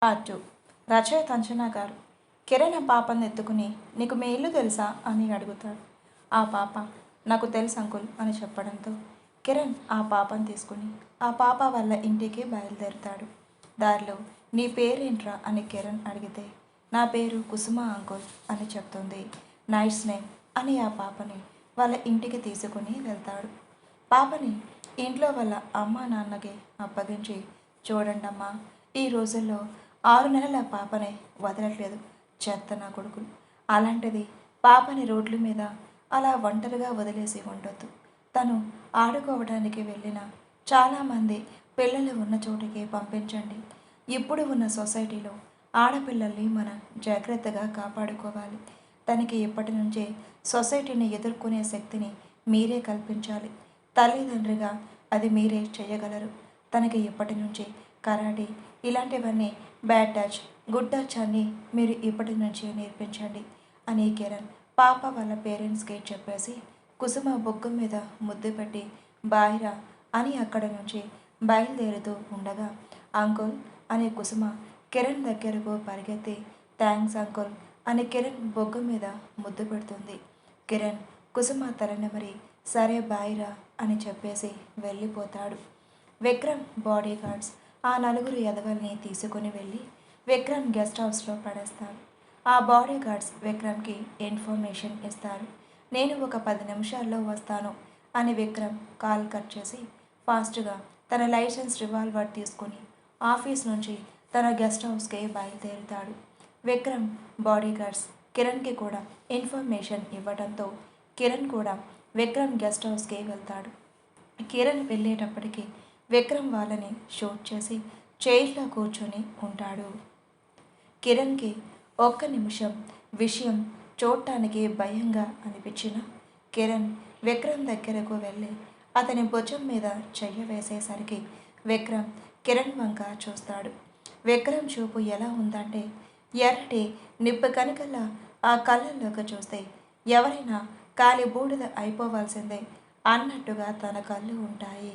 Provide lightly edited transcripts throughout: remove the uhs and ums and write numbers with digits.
Part 2 రచయిత అంజనా గారు. కిరణ్ ఆ పాపను ఎత్తుకుని నీకు మీ ఇల్లు తెలుసా అని అడుగుతాడు. ఆ పాప నాకు తెలుసు అంకుల్ అని చెప్పడంతో కిరణ్ ఆ పాపను తీసుకుని ఆ పాప వాళ్ళ ఇంటికి బయలుదేరుతాడు. దారిలో నీ పేరేంట్రా అని కిరణ్ అడిగితే నా పేరు కుసుమ అంకుల్ అని చెప్తుంది. నైస్ నేమ్ అని ఆ పాపని వాళ్ళ ఇంటికి తీసుకుని వెళ్తాడు. పాపని ఇంట్లో వాళ్ళ అమ్మ నాన్నకి అప్పగించి చూడండమ్మా, ఈ రోజుల్లో 6 నెలల పాపనే వదలట్లేదు చెత్త నా కొడుకులు. అలాంటిది పాపని రోడ్ల మీద అలా ఒంటరిగా వదిలేసి ఉండొద్దు. తను ఆడుకోవడానికి వెళ్ళిన చాలామంది పిల్లలు ఉన్న చోటికి పంపించండి. ఇప్పుడు ఉన్న సొసైటీలో ఆడపిల్లల్ని మనం జాగ్రత్తగా కాపాడుకోవాలి. తనకి ఇప్పటి నుంచే సొసైటీని ఎదుర్కొనే శక్తిని మీరే కల్పించాలి. తల్లిదండ్రిగా అది మీరే చేయగలరు. తనకి ఇప్పటి నుంచి కరాటే ఇలాంటివన్నీ బ్యాడ్ టచ్ గుడ్ టచ్ అన్నీ మీరు ఇప్పటి నుంచే నేర్పించండి అని కిరణ్ పాప వాళ్ళ పేరెంట్స్కి చెప్పేసి కుసుమ బొగ్గు మీద ముద్దు పెట్టి బాయ్రా అని అక్కడ నుంచి బయలుదేరుతూ ఉండగా అంకుల్ అనే కుసుమ కిరణ్ దగ్గరకు పరిగెత్తి థ్యాంక్స్ అంకుల్ అని కిరణ్ బొగ్గు మీద ముద్దు పెడుతుంది. కిరణ్ కుసుమ తలనెమరి సరే బాయ్రా అని చెప్పేసి వెళ్ళిపోతాడు. విక్రమ్ బాడీ గార్డ్స్ ఆ నలుగురు ఎదవల్ని తీసుకుని వెళ్ళి విక్రమ్ గెస్ట్ హౌస్లో పడేస్తాడు. ఆ బాడీ గార్డ్స్ విక్రమ్కి ఇన్ఫర్మేషన్ ఇస్తారు. నేను ఒక 10 నిమిషాల్లో వస్తాను అని విక్రమ్ కాల్ కట్ చేసి ఫాస్ట్గా తన లైసెన్స్ రివాల్వర్ తీసుకుని ఆఫీస్ నుంచి తన గెస్ట్ హౌస్కి బయలుదేరుతాడు. విక్రమ్ బాడీ గార్డ్స్ కిరణ్కి కూడా ఇన్ఫర్మేషన్ ఇవ్వడంతో కిరణ్ కూడా విక్రమ్ గెస్ట్ హౌస్కి వెళ్తాడు. కిరణ్ వెళ్ళేటప్పటికి విక్రమ్ వాళ్ళని షూట్ చేసి చైర్లో కూర్చొని ఉంటాడు. కిరణ్కి ఒక్క నిమిషం విషయం చూడటానికి భయంగా అనిపించిన కిరణ్ విక్రమ్ దగ్గరకు వెళ్ళి అతని భుజం మీద చెయ్యి వేసేసరికి విక్రమ్ కిరణ్ వంక చూస్తాడు. విక్రమ్ చూపు ఎలా ఉందంటే ఎర్రటి నిప్పు కనుకల్లా ఆ కళ్ళల్లోకి చూస్తే ఎవరైనా కాలి బూడిద అయిపోవాల్సిందే అన్నట్టుగా తన కళ్ళు ఉంటాయి.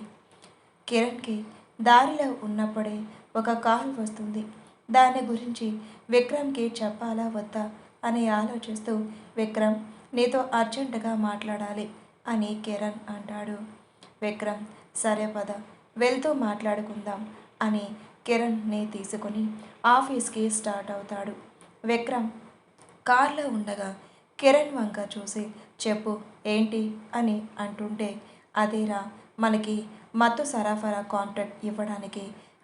కిరణ్కి దారిలో ఉన్నప్పుడే ఒక కాల్ వస్తుంది. దాని గురించి విక్రమ్కి చెప్పాలా వద్దా అని ఆలోచిస్తూ విక్రమ్ నీతో అర్జెంటుగా మాట్లాడాలి అని కిరణ్ అంటాడు. విక్రమ్ సరే పద వెళ్తూ మాట్లాడుకుందాం అని కిరణ్ని తీసుకుని ఆఫీస్కి స్టార్ట్ అవుతాడు. విక్రమ్ కార్లో ఉండగా కిరణ్ వంక చూసి చెప్పు ఏంటి అని అంటుంటే అదేరా మనకి మత్తు సరఫరా కాంట్రాక్ట్ ఇవ్వడానికి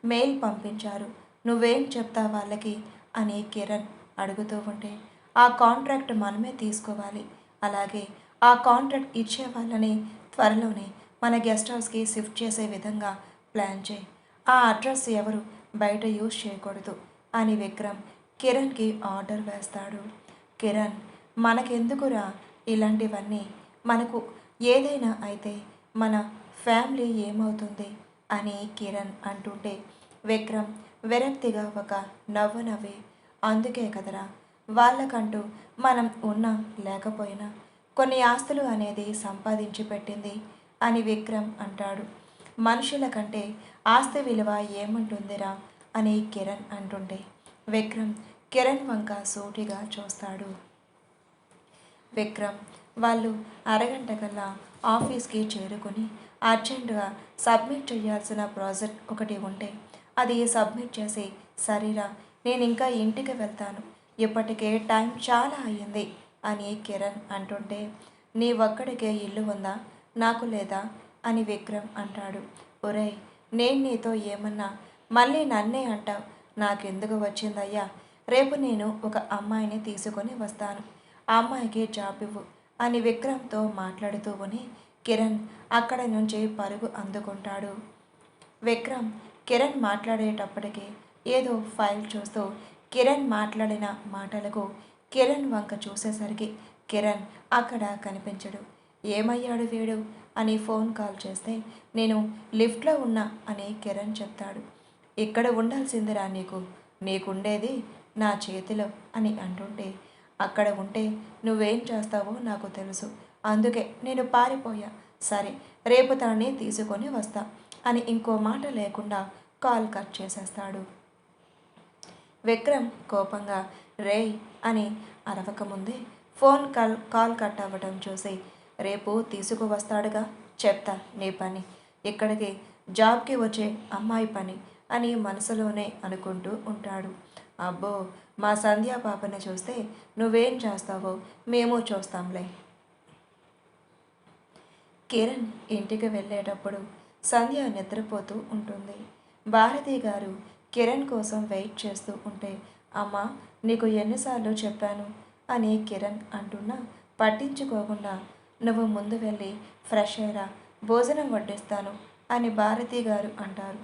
మెయిల్ పంపించారు, నువ్వేం చెప్తా వాళ్ళకి అని కిరణ్ అడుగుతూ ఉంటే ఆ కాంట్రాక్ట్ మనమే తీసుకోవాలి, అలాగే ఆ కాంట్రాక్ట్ ఇచ్చే వాళ్ళని త్వరలోనే మన గెస్ట్ హౌస్కి షిఫ్ట్ చేసే విధంగా ప్లాన్ చేయి, ఆ అడ్రస్ ఎవరు బయట యూజ్ చేయకూడదు అని విక్రమ్ కిరణ్కి ఆర్డర్ వేస్తాడు. కిరణ్ మనకెందుకురా ఇలాంటివన్నీ, మనకు ఏదైనా అయితే మన ఫ్యామిలీ ఏమవుతుంది అని కిరణ్ అంటుంటే విక్రమ్ విరక్తిగా ఒక నవ్వు నవ్వి అందుకే కదరా వాళ్ళకంటూ మనం ఉన్నా లేకపోయినా కొన్ని ఆస్తులు అనేది సంపాదించి పెట్టింది అని విక్రమ్ అంటాడు. మనుషుల కంటే ఆస్తి విలువ ఏముంటుందిరా అని కిరణ్ అంటుంటే విక్రమ్ కిరణ్ వంక సూటిగా చూస్తాడు. విక్రమ్ వాళ్ళు అరగంట కల్లా ఆఫీస్కి చేరుకుని అర్జెంటుగా సబ్మిట్ చేయాల్సిన ప్రాజెక్ట్ ఒకటి ఉంటే అది సబ్మిట్ చేసి సరేరా నేను ఇంకా ఇంటికి వెళ్తాను, ఇప్పటికే టైం చాలా అయ్యింది అని కిరణ్ అంటుంటే నీ ఒక్కడికే ఇల్లు ఉందా నాకు లేదా అని విక్రమ్ అంటాడు. ఒరేయ్ నేను నీతో ఏమన్నా మళ్ళీ నన్నే అంటావు, నాకెందుకు వచ్చిందయ్యా, రేపు నేను ఒక అమ్మాయిని తీసుకొని వస్తాను, ఆ అమ్మాయికి జాబ్ ఇవ్వు అని విక్రమ్తో మాట్లాడుతూ ఉని కిరణ్ అక్కడ నుంచి పరుగు అందుకుంటాడు. విక్రమ్ కిరణ్ మాట్లాడేటప్పటికి ఏదో ఫైల్ చూస్తూ కిరణ్ మాట్లాడిన మాటలకు కిరణ్ వంక చూసేసరికి కిరణ్ అక్కడ కనిపించడు. ఏమయ్యాడు వీడు అని ఫోన్ కాల్ చేస్తే నేను లిఫ్ట్లో ఉన్నా అని కిరణ్ చెప్తాడు. ఇక్కడ ఉండాల్సిందిరా నీకు, నీకుండేది నా చేతిలో అని అంటుంటే అక్కడ ఉంటే నువ్వేం చేస్తావో నాకు తెలుసు, అందుకే నేను పారిపోయా, సరే రేపు తనని తీసుకొని వస్తా అని ఇంకో మాట లేకుండా కాల్ కట్ చేసేస్తాడు. విక్రమ్ కోపంగా రేయ్ అని అరవకముందే ఫోన్ కాల్ కట్ అవ్వడం చూసి రేపు తీసుకువస్తాడుగా చెప్తా నీ పని ఇక్కడికి జాబ్కి వచ్చే అమ్మాయి పని అని మనసులోనే అనుకుంటూ ఉంటాడు. అబ్బో మా సంధ్యా పాపని చూస్తే నువ్వేం చేస్తావో మేము చూస్తాంలే. కిరణ్ ఇంటికి వెళ్ళేటప్పుడు సంధ్య నిద్రపోతూ ఉంటుంది. భారతి గారు కిరణ్ కోసం వెయిట్ చేస్తూ ఉంటే అమ్మా నీకు ఎన్నిసార్లు చెప్పాను అని కిరణ్ అంటున్నా పట్టించుకోకుండా నువ్వు ముందు వెళ్ళి ఫ్రెష్ అయ్యరా భోజనం వడ్డిస్తాను అని భారతి గారు అంటారు.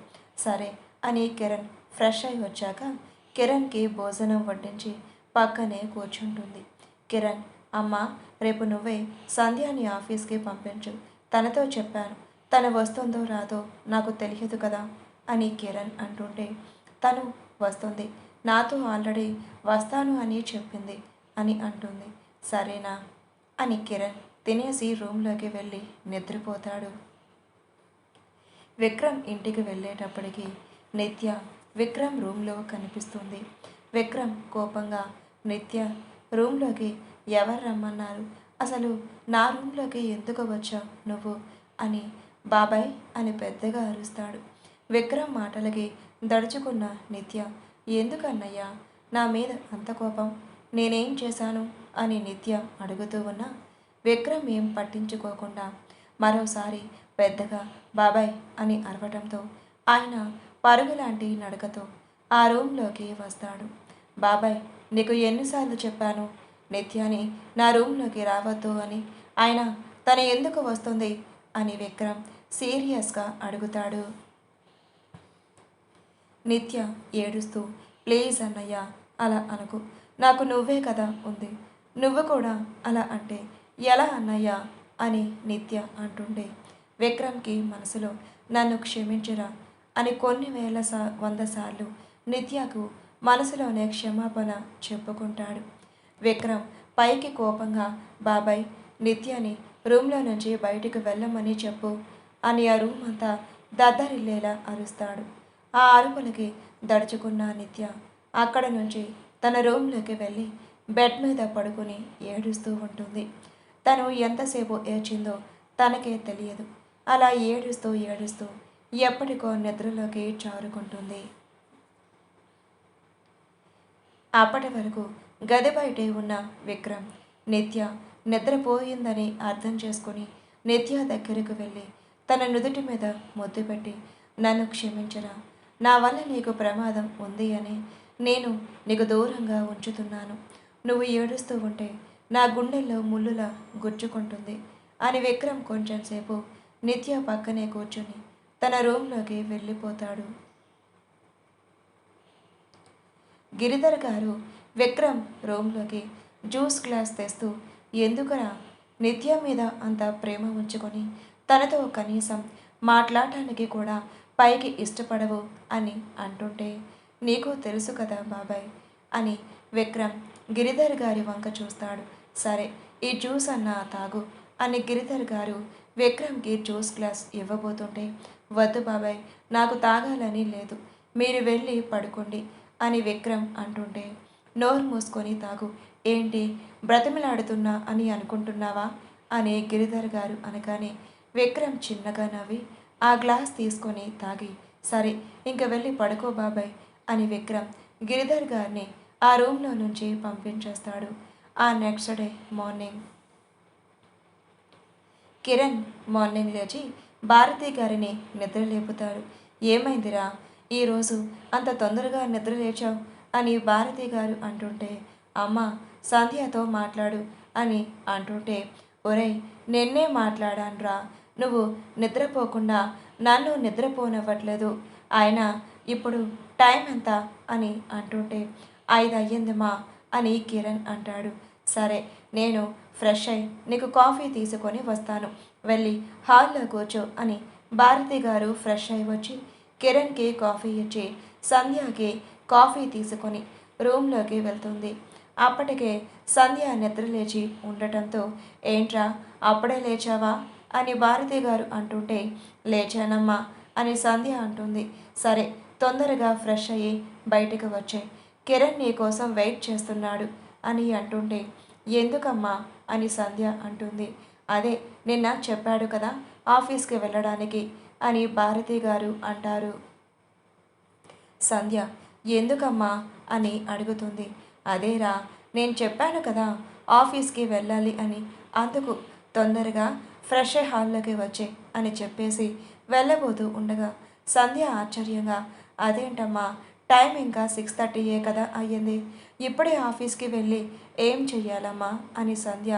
సరే అని కిరణ్ ఫ్రెష్ అయి వచ్చాక కిరణ్కి భోజనం వడ్డించి పక్కనే కూర్చుంటుంది. కిరణ్ అమ్మ రేపు నువ్వే సంధ్యాని ఆఫీస్కి పంపించు తనతో చెప్పాను తను వస్తుందో రాదో నాకు తెలియదు కదా అని కిరణ్ అంటుంటే తను వస్తుంది నాతో ఆల్రెడీ వస్తాను అని చెప్పింది అని అంటుంది. సరేనా అని కిరణ్ తినేసి రూమ్లోకి వెళ్ళి నిద్రపోతాడు. విక్రమ్ ఇంటికి వెళ్ళేటప్పటికి నిత్య విక్రమ్ రూమ్లో కనిపిస్తుంది. విక్రమ్ కోపంగా నిత్య రూమ్లోకి ఎవరు రమ్మన్నారు అసలు నా రూమ్లోకి ఎందుకు వచ్చావు నువ్వు అని బాబాయ్ అని పెద్దగా అరుస్తాడు. విక్రమ్ మాటలకి దడుచుకున్న నిత్య ఎందుకన్నయ్యా నా మీద అంత కోపం నేనేం చేశాను అని నిత్య అడుగుతూ ఉన్నా విక్రమ్ ఏం పట్టించుకోకుండా మరోసారి పెద్దగా బాబాయ్ అని అరవడంతో ఆయన పరుగులాంటి నడకతో ఆ రూమ్లోకి వస్తాడు. బాబాయ్ నీకు ఎన్నిసార్లు చెప్పాను నిత్యాని నా రూమ్లోకి రావద్దు అని ఆయన తను ఎందుకు వస్తుంది అని విక్రమ్ సీరియస్గా అడుగుతాడు. నిత్య ఏడుస్తూ ప్లీజ్ అన్నయ్య అలా అనకు నాకు నువ్వే కదా ఉంది నువ్వు కూడా అలా అంటే ఎలా అన్నయ్య అని నిత్య అంటుండే విక్రమ్కి మనసులో నన్ను క్షమించరా అని కొన్ని 100 సార్లు నిత్యకు మనసులోనే క్షమాపణ చెప్పుకుంటాడు. విక్రమ్ పైకి కోపంగా బాబాయ్ నిత్యని రూమ్లో నుంచి బయటికి వెళ్ళమని చెప్పు అని ఆ రూమ్ అంతా దద్దరిల్లేలా అరుస్తాడు. ఆ అరుపులకి దడుచుకున్న నిత్య అక్కడ నుంచి తన రూమ్లోకి వెళ్ళి బెడ్ మీద పడుకుని ఏడుస్తూ ఉంటుంది. తను ఎంతసేపు ఏడ్చిందో తనకే తెలియదు. అలా ఏడుస్తూ ఏడుస్తూ ఎప్పటికో నిద్రలోకి జారుకుంటుంది. అప్పటి వరకు గది బయటే ఉన్న విక్రమ్ నిత్య నిద్రపోయిందని అర్థం చేసుకుని నిత్య దగ్గరకు వెళ్ళి తన నుదుటి మీద ముద్దు పెట్టి నన్ను క్షమించరా నా వల్ల నీకు ప్రమాదం ఉంది అని నేను నీకు దూరంగా ఉంచుతున్నాను నువ్వు ఏడుస్తూ ఉంటే నా గుండెల్లో ముళ్ళులా గుచ్చుకుంటుంది అని విక్రమ్ కొంచెం సేపు నిత్య పక్కనే కూర్చొని తన రూమ్లోకి వెళ్ళిపోతాడు. గిరిధర్ గారు విక్రమ్ రూమ్లోకి జ్యూస్ గ్లాస్ తెస్తూ ఎందుకురా నిత్య మీద అంత ప్రేమ ఉంచుకొని తనతో కనీసం మాట్లాడటానికి కూడా పైకి ఇష్టపడవు అని అంటుంటే నీకు తెలుసు కదా బాబాయ్ అని విక్రమ్ గిరిధర్ గారి వంక చూస్తాడు. సరే ఈ జ్యూస్ అన్నా తాగు అని గిరిధర్ గారు విక్రమ్కి జ్యూస్ గ్లాస్ ఇవ్వబోతుంటే వద్దు బాబాయ్ నాకు తాగాలని లేదు మీరు వెళ్ళి పడుకోండి అని విక్రమ్ అంటుంటే నోరు మూసుకొని తాగు ఏంటి బ్రతిమలాడుతున్నా అని అనుకుంటున్నావా అని గిరిధర్ గారు అనగానే విక్రమ్ చిన్నగా నవ్వి ఆ గ్లాస్ తీసుకొని తాగి సరే ఇంక వెళ్ళి పడుకో బాబాయ్ అని విక్రమ్ గిరిధర్ గారిని ఆ రూమ్లో నుంచి పంపించేస్తాడు. ఆ next day morning Kiran morning లేచి భారతి గారిని నిద్ర లేపుతాడు. ఏమైందిరా ఈరోజు అంత తొందరగా నిద్ర లేచావు అని భారతి గారు అంటుంటే అమ్మ సంధ్యతో మాట్లాడు అని అంటుంటే ఒరేయ్ నిన్నే మాట్లాడానురా నువ్వు నిద్రపోకుండా నన్ను నిద్రపోనివ్వట్లేదు ఆయన ఇప్పుడు టైం ఎంత అని అంటుంటే 5 అయ్యిందిమా అని కిరణ్ అంటాడు. సరే నేను ఫ్రెష్ అయి నీకు కాఫీ తీసుకొని వస్తాను వెళ్ళి హాల్లో కూర్చో అని భారతి గారు ఫ్రెష్ అయి వచ్చి కిరణ్కి కాఫీ ఇచ్చి సంధ్యకి కాఫీ తీసుకొని రూమ్లోకి వెళ్తుంది. అప్పటికే సంధ్య నిద్ర లేచి ఉండటంతో ఏంట్రా అప్పుడే లేచావా అని భారతి గారు అంటుంటే లేచానమ్మా అని సంధ్య అంటుంది. సరే తొందరగా ఫ్రెష్ అయ్యి బయటకు వచ్చాయి కిరణ్ నీ కోసం వెయిట్ చేస్తున్నాడు అని అంటుంటే, ఎందుకమ్మా అని సంధ్య అంటుంది. అదే నిన్న చెప్పాడు కదా ఆఫీస్కి వెళ్ళడానికి అని భారతి గారు అంటారు. సంధ్య ఎందుకమ్మా అని అడుగుతుంది. అదేరా నేను చెప్పాను కదా ఆఫీస్కి వెళ్ళాలి అని, అందుకు తొందరగా ఫ్రెష్ హాల్లోకి వచ్చే అని చెప్పేసి వెళ్ళబోతూ ఉండగా సంధ్య ఆశ్చర్యంగా, అదేంటమ్మా టైం ఇంకా 6:30 కదా అయ్యింది, ఇప్పుడే ఆఫీస్కి వెళ్ళి ఏం చెయ్యాలమ్మా అని సంధ్య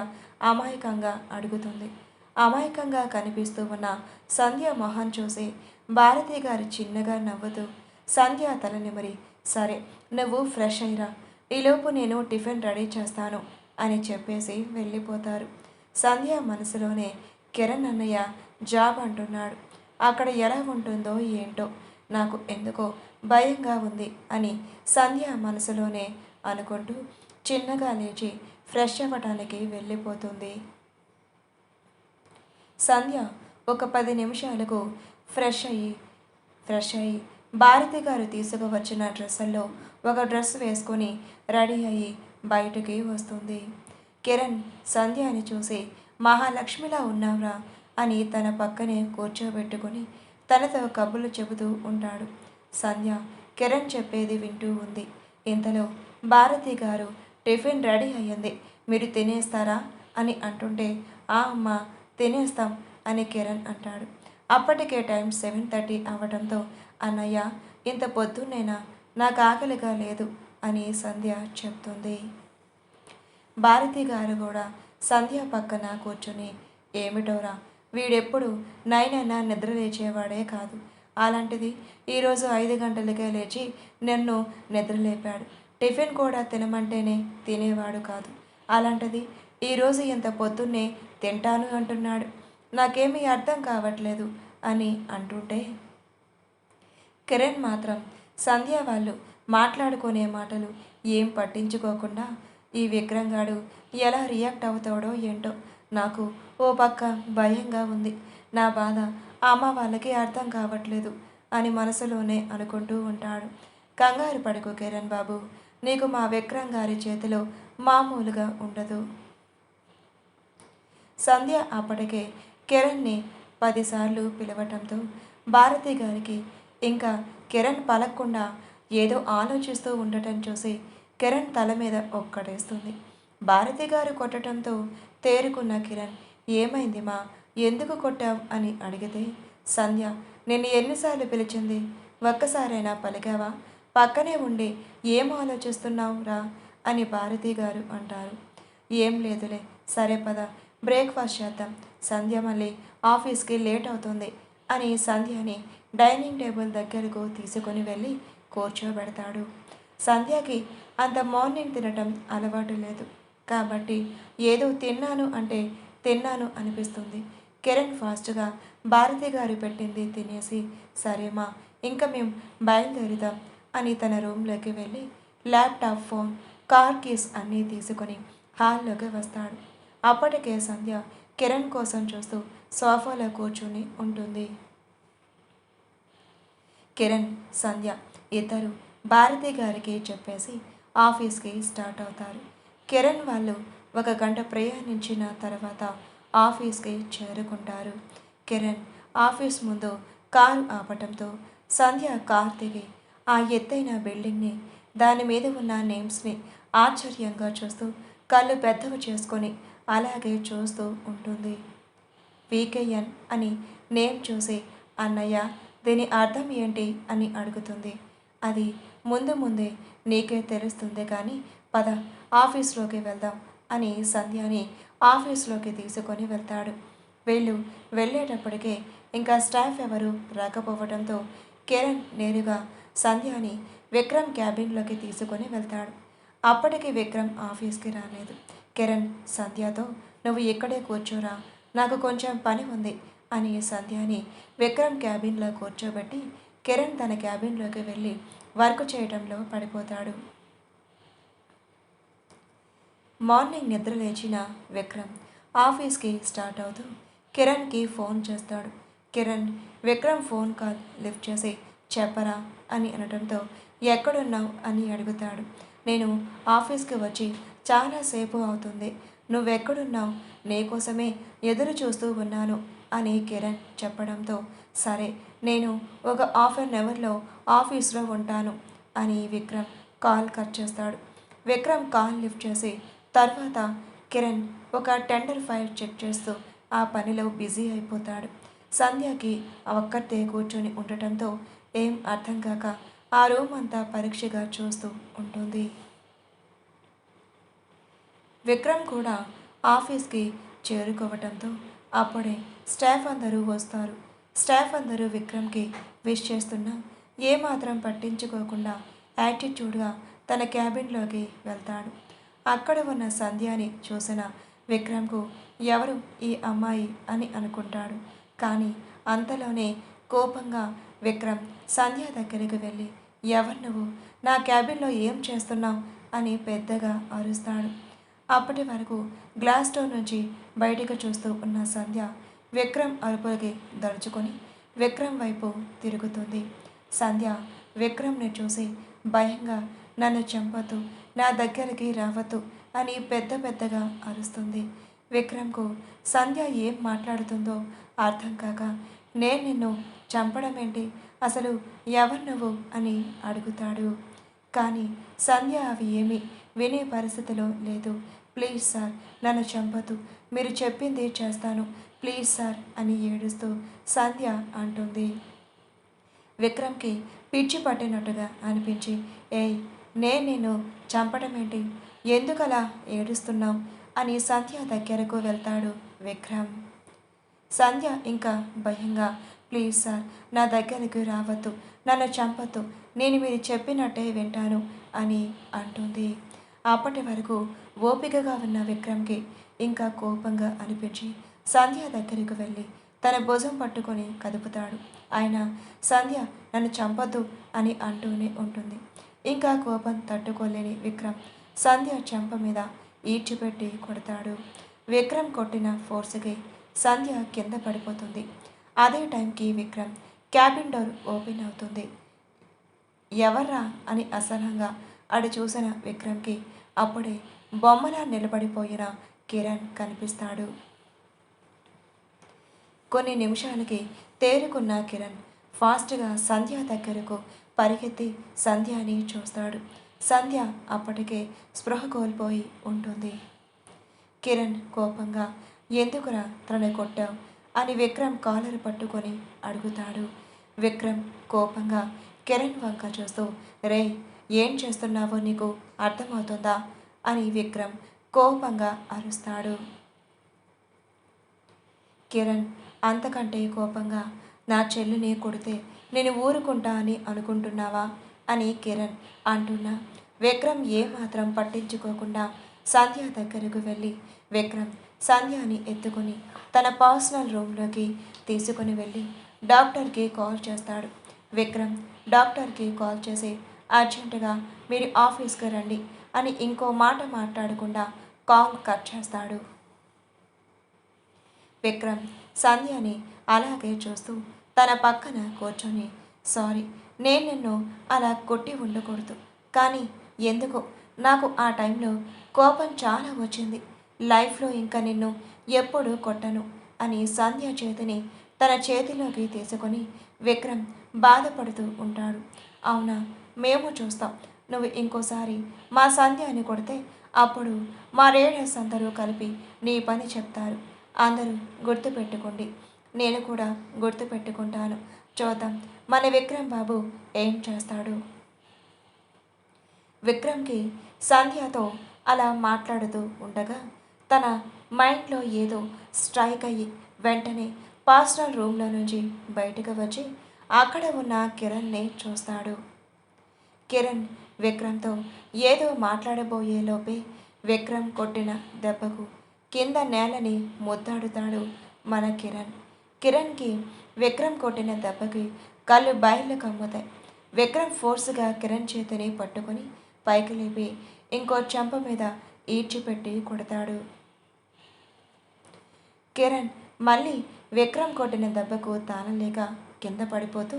అమాయకంగా అడుగుతుంది. అమాయకంగా కనిపిస్తూ ఉన్న సంధ్య మొహం చూసి భారతి గారు చిన్నగా నవ్వుతూ సంధ్య తల నిమిరి, సరే నువ్వు ఫ్రెష్ అయ్యిరా, ఈలోపు నేను టిఫిన్ రెడీ చేస్తాను అని చెప్పేసి వెళ్ళిపోతారు. సంధ్య మనసులోనే కిరణ్ అన్నయ్య జాబ్ అంటున్నాడు, అక్కడ ఎలా ఉంటుందో ఏంటో నాకు ఎందుకో భయంగా ఉంది అని సంధ్య మనసులోనే అనుకుంటూ చిన్నగా లేచి ఫ్రెష్ అవ్వటానికి వెళ్ళిపోతుంది. సంధ్య ఒక 10 నిమిషాలకు ఫ్రెష్ అయ్యి భారతి గారు తీసుకువచ్చిన డ్రెస్సుల్లో ఒక డ్రెస్ వేసుకొని రెడీ అయ్యి బయటికి వస్తుంది. కిరణ్ సంధ్యని చూసి, మహాలక్ష్మిలా ఉన్నావురా అని తన పక్కనే కూర్చోబెట్టుకొని తనతో కబుర్లు చెబుతూ ఉంటాడు. సంధ్య కిరణ్ చెప్పేది వింటూ ఉంది. ఇంతలో భారతి గారు టిఫిన్ రెడీ అయ్యింది, మీరు తినేస్తారా అని అంటుంటే, ఆ అమ్మ తినేస్తాం అని కిరణ్ అంటాడు. అప్పటికే టైం 7:30 అవ్వడంతో, అన్నయ్య ఇంత పొద్దున్నేనా, నాకు ఆకలిగా లేదు అని సంధ్య చెప్తుంది. భారతి గారు కూడా సంధ్య పక్కన కూర్చొని, ఏమిటోరా వీడెప్పుడు 9 అయినా నిద్ర లేచేవాడే కాదు, అలాంటిది ఈరోజు 5 గంటలకే లేచి నన్ను నిద్రలేపాడు, టిఫిన్ కూడా తినమంటేనే తినేవాడు కాదు, అలాంటిది ఈరోజు ఇంత పొద్దున్నే తింటాను అంటున్నాడు, నాకేమీ అర్థం కావట్లేదు అని అంటుంటే, కిరణ్ మాత్రం సంధ్య వాళ్ళు మాట్లాడుకునే మాటలు ఏం పట్టించుకోకుండా ఈ విక్రంగాడు ఎలా రియాక్ట్ అవుతాడో ఏంటో, నాకు ఓ పక్క భయంగా ఉంది, నా బాధ అమ్మ వాళ్ళకి అర్థం కావట్లేదు అని మనసులోనే అనుకుంటూ ఉంటాడు. కంగారు పడుకు కిరణ్ బాబు, నీకు మా విక్రమ్ గారి చేతిలో మామూలుగా ఉండదు. సంధ్య అప్పటికే కిరణ్ని 10 సార్లు పిలవటంతో భారతి గారికి ఇంకా కిరణ్ పలక్కుండా ఏదో ఆలోచిస్తూ ఉండటం చూసి కిరణ్ తల మీద ఒక్కడేస్తుంది. భారతి గారు కొట్టడంతో తేరుకున్న కిరణ్, ఏమైంది మా, ఎందుకు కొట్టావు అని అడిగితే, సంధ్య నిన్ను ఎన్నిసార్లు పిలిచింది, ఒక్కసారైనా పలికావా, పక్కనే ఉండి ఏం ఆలోచిస్తున్నావు రా అని భారతి గారు అంటారు. ఏం లేదులే, సరే పద బ్రేక్ఫాస్ట్ చేద్దాం, సంధ్య మళ్ళీ ఆఫీస్కి లేట్ అవుతుంది అని సంధ్యని డైనింగ్ టేబుల్ దగ్గరకు తీసుకొని వెళ్ళి కూర్చోబెడతాడు. సంధ్యకి అంత మార్నింగ్ తినటం అలవాటు లేదు కాబట్టి ఏదో తిన్నాను అంటే తిన్నాను అనిపిస్తుంది. కిరణ్ ఫాస్ట్గా భారతి గారు పెట్టింది తినేసి, సరేమా ఇంకా మేము బయలుదేరుదాం అని తన రూమ్లోకి వెళ్ళి ల్యాప్టాప్, ఫోన్, కార్ కీస్ అన్నీ తీసుకొని హాల్లోకి వస్తాడు. అప్పటికే సంధ్య కిరణ్ కోసం చూస్తూ సోఫాలో కూర్చుని ఉంటుంది. కిరణ్, సంధ్య ఇద్దరు భారతి గారికి చెప్పేసి ఆఫీస్కి స్టార్ట్ అవుతారు. కిరణ్ వాళ్ళు 1 గంట ప్రయాణించిన తర్వాత ఆఫీస్కి చేరుకుంటారు. కిరణ్ ఆఫీస్ ముందు కారు ఆపటంతో సంధ్య కార్ దిగి ఆ ఎత్తైన బిల్డింగ్ని, దాని మీద ఉన్న నేమ్స్ని ఆశ్చర్యంగా చూస్తూ కళ్ళు పెద్దవి చేసుకొని అలాగే చూస్తూ ఉంటుంది. పీకేఎన్ అని నేమ్ చూసి, అన్నయ్య దీని అర్థం ఏంటి అని అడుగుతుంది. అది ముందే నీకే తెలుస్తుంది కానీ పద ఆఫీస్లోకి వెళ్దాం అని సంధ్యని ఆఫీస్లోకి తీసుకొని వెళ్తాడు. వెళ్ళేటప్పటికే ఇంకా స్టాఫ్ ఎవరు రాకపోవడంతో కిరణ్ నేరుగా సంధ్యని విక్రమ్ క్యాబిన్లోకి తీసుకొని వెళ్తాడు. అప్పటికి విక్రమ్ ఆఫీస్కి రాలేదు. కిరణ్ సంధ్యతో, నువ్వు ఇక్కడే కూర్చోరా, నాకు కొంచెం పని ఉంది అని సంధ్యని విక్రమ్ క్యాబిన్లో కూర్చోబెట్టి కిరణ్ తన క్యాబిన్లోకి వెళ్ళి వర్క్ చేయడంలో పడిపోతాడు. మార్నింగ్ నిద్ర లేచిన విక్రమ్ ఆఫీస్కి స్టార్ట్ అవుతూ కిరణ్కి ఫోన్ చేస్తాడు. Kiran Vikram phone call lift చేసి, చెప్పరా అని అనడంతో ఎక్కడున్నావు అని అడుగుతాడు. నేను ఆఫీస్కి వచ్చి చాలాసేపు అవుతుంది. నువ్వెక్కడున్నావు? నీకోసమే ఎదురు చూస్తూ ఉన్నాను అని కిరణ్ చెప్పడంతో, సరే నేను ఒక హాఫ్ అన్ అవర్లో ఆఫీస్లో ఉంటాను అని విక్రమ్ కాల్ కట్ చేస్తాడు. విక్రమ్ కాల్ లిఫ్ట్ చేసి తర్వాత కిరణ్ ఒక టెండర్ ఫైల్ చెక్ చేస్తూ ఆ పనిలో బిజీ అయిపోతాడు. సంధ్యకి ఒక్కతే కూర్చొని ఉండటంతో ఏం అర్థం కాక ఆ రూమ్ అంతా పరీక్షగా చూస్తూ ఉంటుంది. విక్రమ్ కూడా ఆఫీస్కి చేరుకోవటంతో అప్పుడే స్టాఫ్ అందరూ వస్తారు. స్టాఫ్ అందరూ విక్రమ్కి విష్ చేస్తున్నా ఏమాత్రం పట్టించుకోకుండా యాటిట్యూడ్గా తన క్యాబిన్లోకి వెళ్తాడు. అక్కడ ఉన్న సంధ్యాని చూసిన విక్రమ్కు ఎవరు ఈ అమ్మాయి అని అనుకుంటాడు. కానీ అంతలోనే కోపంగా విక్రమ్ సంధ్య దగ్గరికి వెళ్ళి, ఎవరు నువ్వు? నా క్యాబిన్లో ఏం చేస్తున్నావు అని పెద్దగా అరుస్తాడు. అప్పటి వరకు గ్లాస్ డోర్ నుంచి బయటకు చూస్తూ ఉన్న సంధ్య విక్రమ్ అరుపులకి దడుచుకొని విక్రమ్ వైపు తిరుగుతుంది. సంధ్య విక్రమ్ని చూసి భయంగా, నన్ను చంపొద్దు, నా దగ్గరికి రావద్దు అని పెద్ద పెద్దగా అరుస్తుంది. విక్రమ్కు సంధ్య ఏం మాట్లాడుతుందో అర్థం కాక, నేను నిన్ను చంపడం ఏంటి, అసలు ఎవరు నువ్వు అని అడుగుతాడు. కానీ సంధ్య అవి ఏమీ వినే పరిస్థితిలో లేదు. ప్లీజ్ సార్, నన్ను చంపొద్దు, మీరు చెప్పింది చేస్తాను, ప్లీజ్ సార్ అని ఏడుస్తూ సంధ్య అంటుంది. విక్రమ్కి పిచ్చి పట్టినట్టుగా అనిపించి, ఏయ్ నేను నిన్ను చంపడం ఏంటి, ఎందుకలా ఏడుస్తున్నావు అని సంధ్య దగ్గరకు వెళ్తాడు విక్రమ్. సంధ్య ఇంకా భయంగా, ప్లీజ్ సార్, నా దగ్గరకు రావద్దు, నన్ను చంపొద్దు, నేను మీరు చెప్పినట్టే వింటాను అని అంటుంది. అప్పటి వరకు ఓపికగా ఉన్న విక్రమ్కి ఇంకా కోపంగా అనిపించి సంధ్య దగ్గరకు వెళ్ళి తన భుజం పట్టుకొని కదుపుతాడు. ఆయన సంధ్య నన్ను చంపొద్దు అని అంటూనే ఉంటుంది. ఇంకా కోపం తట్టుకోలేని విక్రమ్ సంధ్య చెంప మీద ఈడ్చిపెట్టి కొడతాడు. విక్రమ్ కొట్టిన ఫోర్స్కి సంధ్య కింద పడిపోతుంది. అదే టైంకి విక్రమ్ క్యాబిన్ డోర్ ఓపెన్ అవుతుంది. ఎవర్రా అని అసహనంగా అడు చూసిన విక్రమ్కి అప్పుడే బొమ్మలా నిలబడిపోయిన కిరణ్ కనిపిస్తాడు. కొన్ని నిమిషాలకి తేరుకున్న కిరణ్ ఫాస్ట్గా సంధ్య దగ్గరకు పరిగెత్తి సంధ్యని చూస్తాడు. సంధ్య అప్పటికే స్పృహ కోల్పోయి ఉంటుంది. కిరణ్ కోపంగా, ఎందుకురా తనని కొట్టావు అని విక్రమ్ కాలర్ పట్టుకొని అడుగుతాడు. విక్రమ్ కోపంగా కిరణ్ వంక చూస్తూ, రే ఏం చేస్తున్నావో నీకు అర్థమవుతుందా అని విక్రమ్ కోపంగా అరుస్తాడు. కిరణ్ అంతకంటే కోపంగా, నా చెల్లిని కొడితే నేను ఊరుకుంటా అని అనుకుంటున్నావా అని కిరణ్ అంటున్నా విక్రమ్ ఏమాత్రం పట్టించుకోకుండా సంధ్య దగ్గరకు వెళ్ళి విక్రమ్ సంధ్యని ఎత్తుకొని తన పర్సనల్ రూమ్లోకి తీసుకుని వెళ్ళి డాక్టర్కి కాల్ చేస్తాడు. విక్రమ్ డాక్టర్కి కాల్ చేసి అర్జెంటుగా మీరు ఆఫీస్కి రండి అని ఇంకో మాట మాట్లాడకుండా కాల్ కట్ చేస్తాడు. విక్రమ్ సంధ్యని అలాగే చూస్తూ తన పక్కన కూర్చొని, సారీ, నేను నిన్ను అలా కొట్టి ఉండకూడదు, కానీ ఎందుకో నాకు ఆ టైంలో కోపం చాలా వచ్చింది, లైఫ్లో ఇంకా నిన్ను ఎప్పుడూ కొట్టను అని సంధ్య చేతిని తన చేతిలోకి తీసుకొని విక్రమ్ బాధపడుతూ ఉంటాడు. అవునా, మేము చూస్తాం, నువ్వు ఇంకోసారి మా సంధ్య అని కొడితే అప్పుడు మా రేడర్స్ అందరూ కలిపి నీ పని చెప్తారు, అందరూ గుర్తుపెట్టుకోండి, నేను కూడా గుర్తుపెట్టుకుంటాను, చూద్దాం మన విక్రమ్ బాబు ఏం చేస్తాడు. విక్రమ్కి సంధ్యతో అలా మాట్లాడుతూ ఉండగా తన మైండ్లో ఏదో స్ట్రైక్ అయ్యి వెంటనే పర్సనల్ రూమ్లో నుంచి బయటకు వచ్చి అక్కడ ఉన్న కిరణ్ని చూస్తాడు. కిరణ్ విక్రమ్తో ఏదో మాట్లాడబోయేలోపే విక్రమ్ కొట్టిన దెబ్బకు కింద నేలని ముద్దాడుతాడు మన కిరణ్. కిరణ్కి విక్రమ్ కొట్టిన దెబ్బకి కళ్ళు బయళ్ళు కమ్ముతాయి. విక్రమ్ ఫోర్స్గా కిరణ్ చేతిని పట్టుకొని పైకి లేపి ఇంకో చెంప మీద ఈడ్చిపెట్టి కొడతాడు. కిరణ్ మళ్ళీ విక్రమ్ కొట్టిన దెబ్బకు తాళలేక కింద పడిపోతూ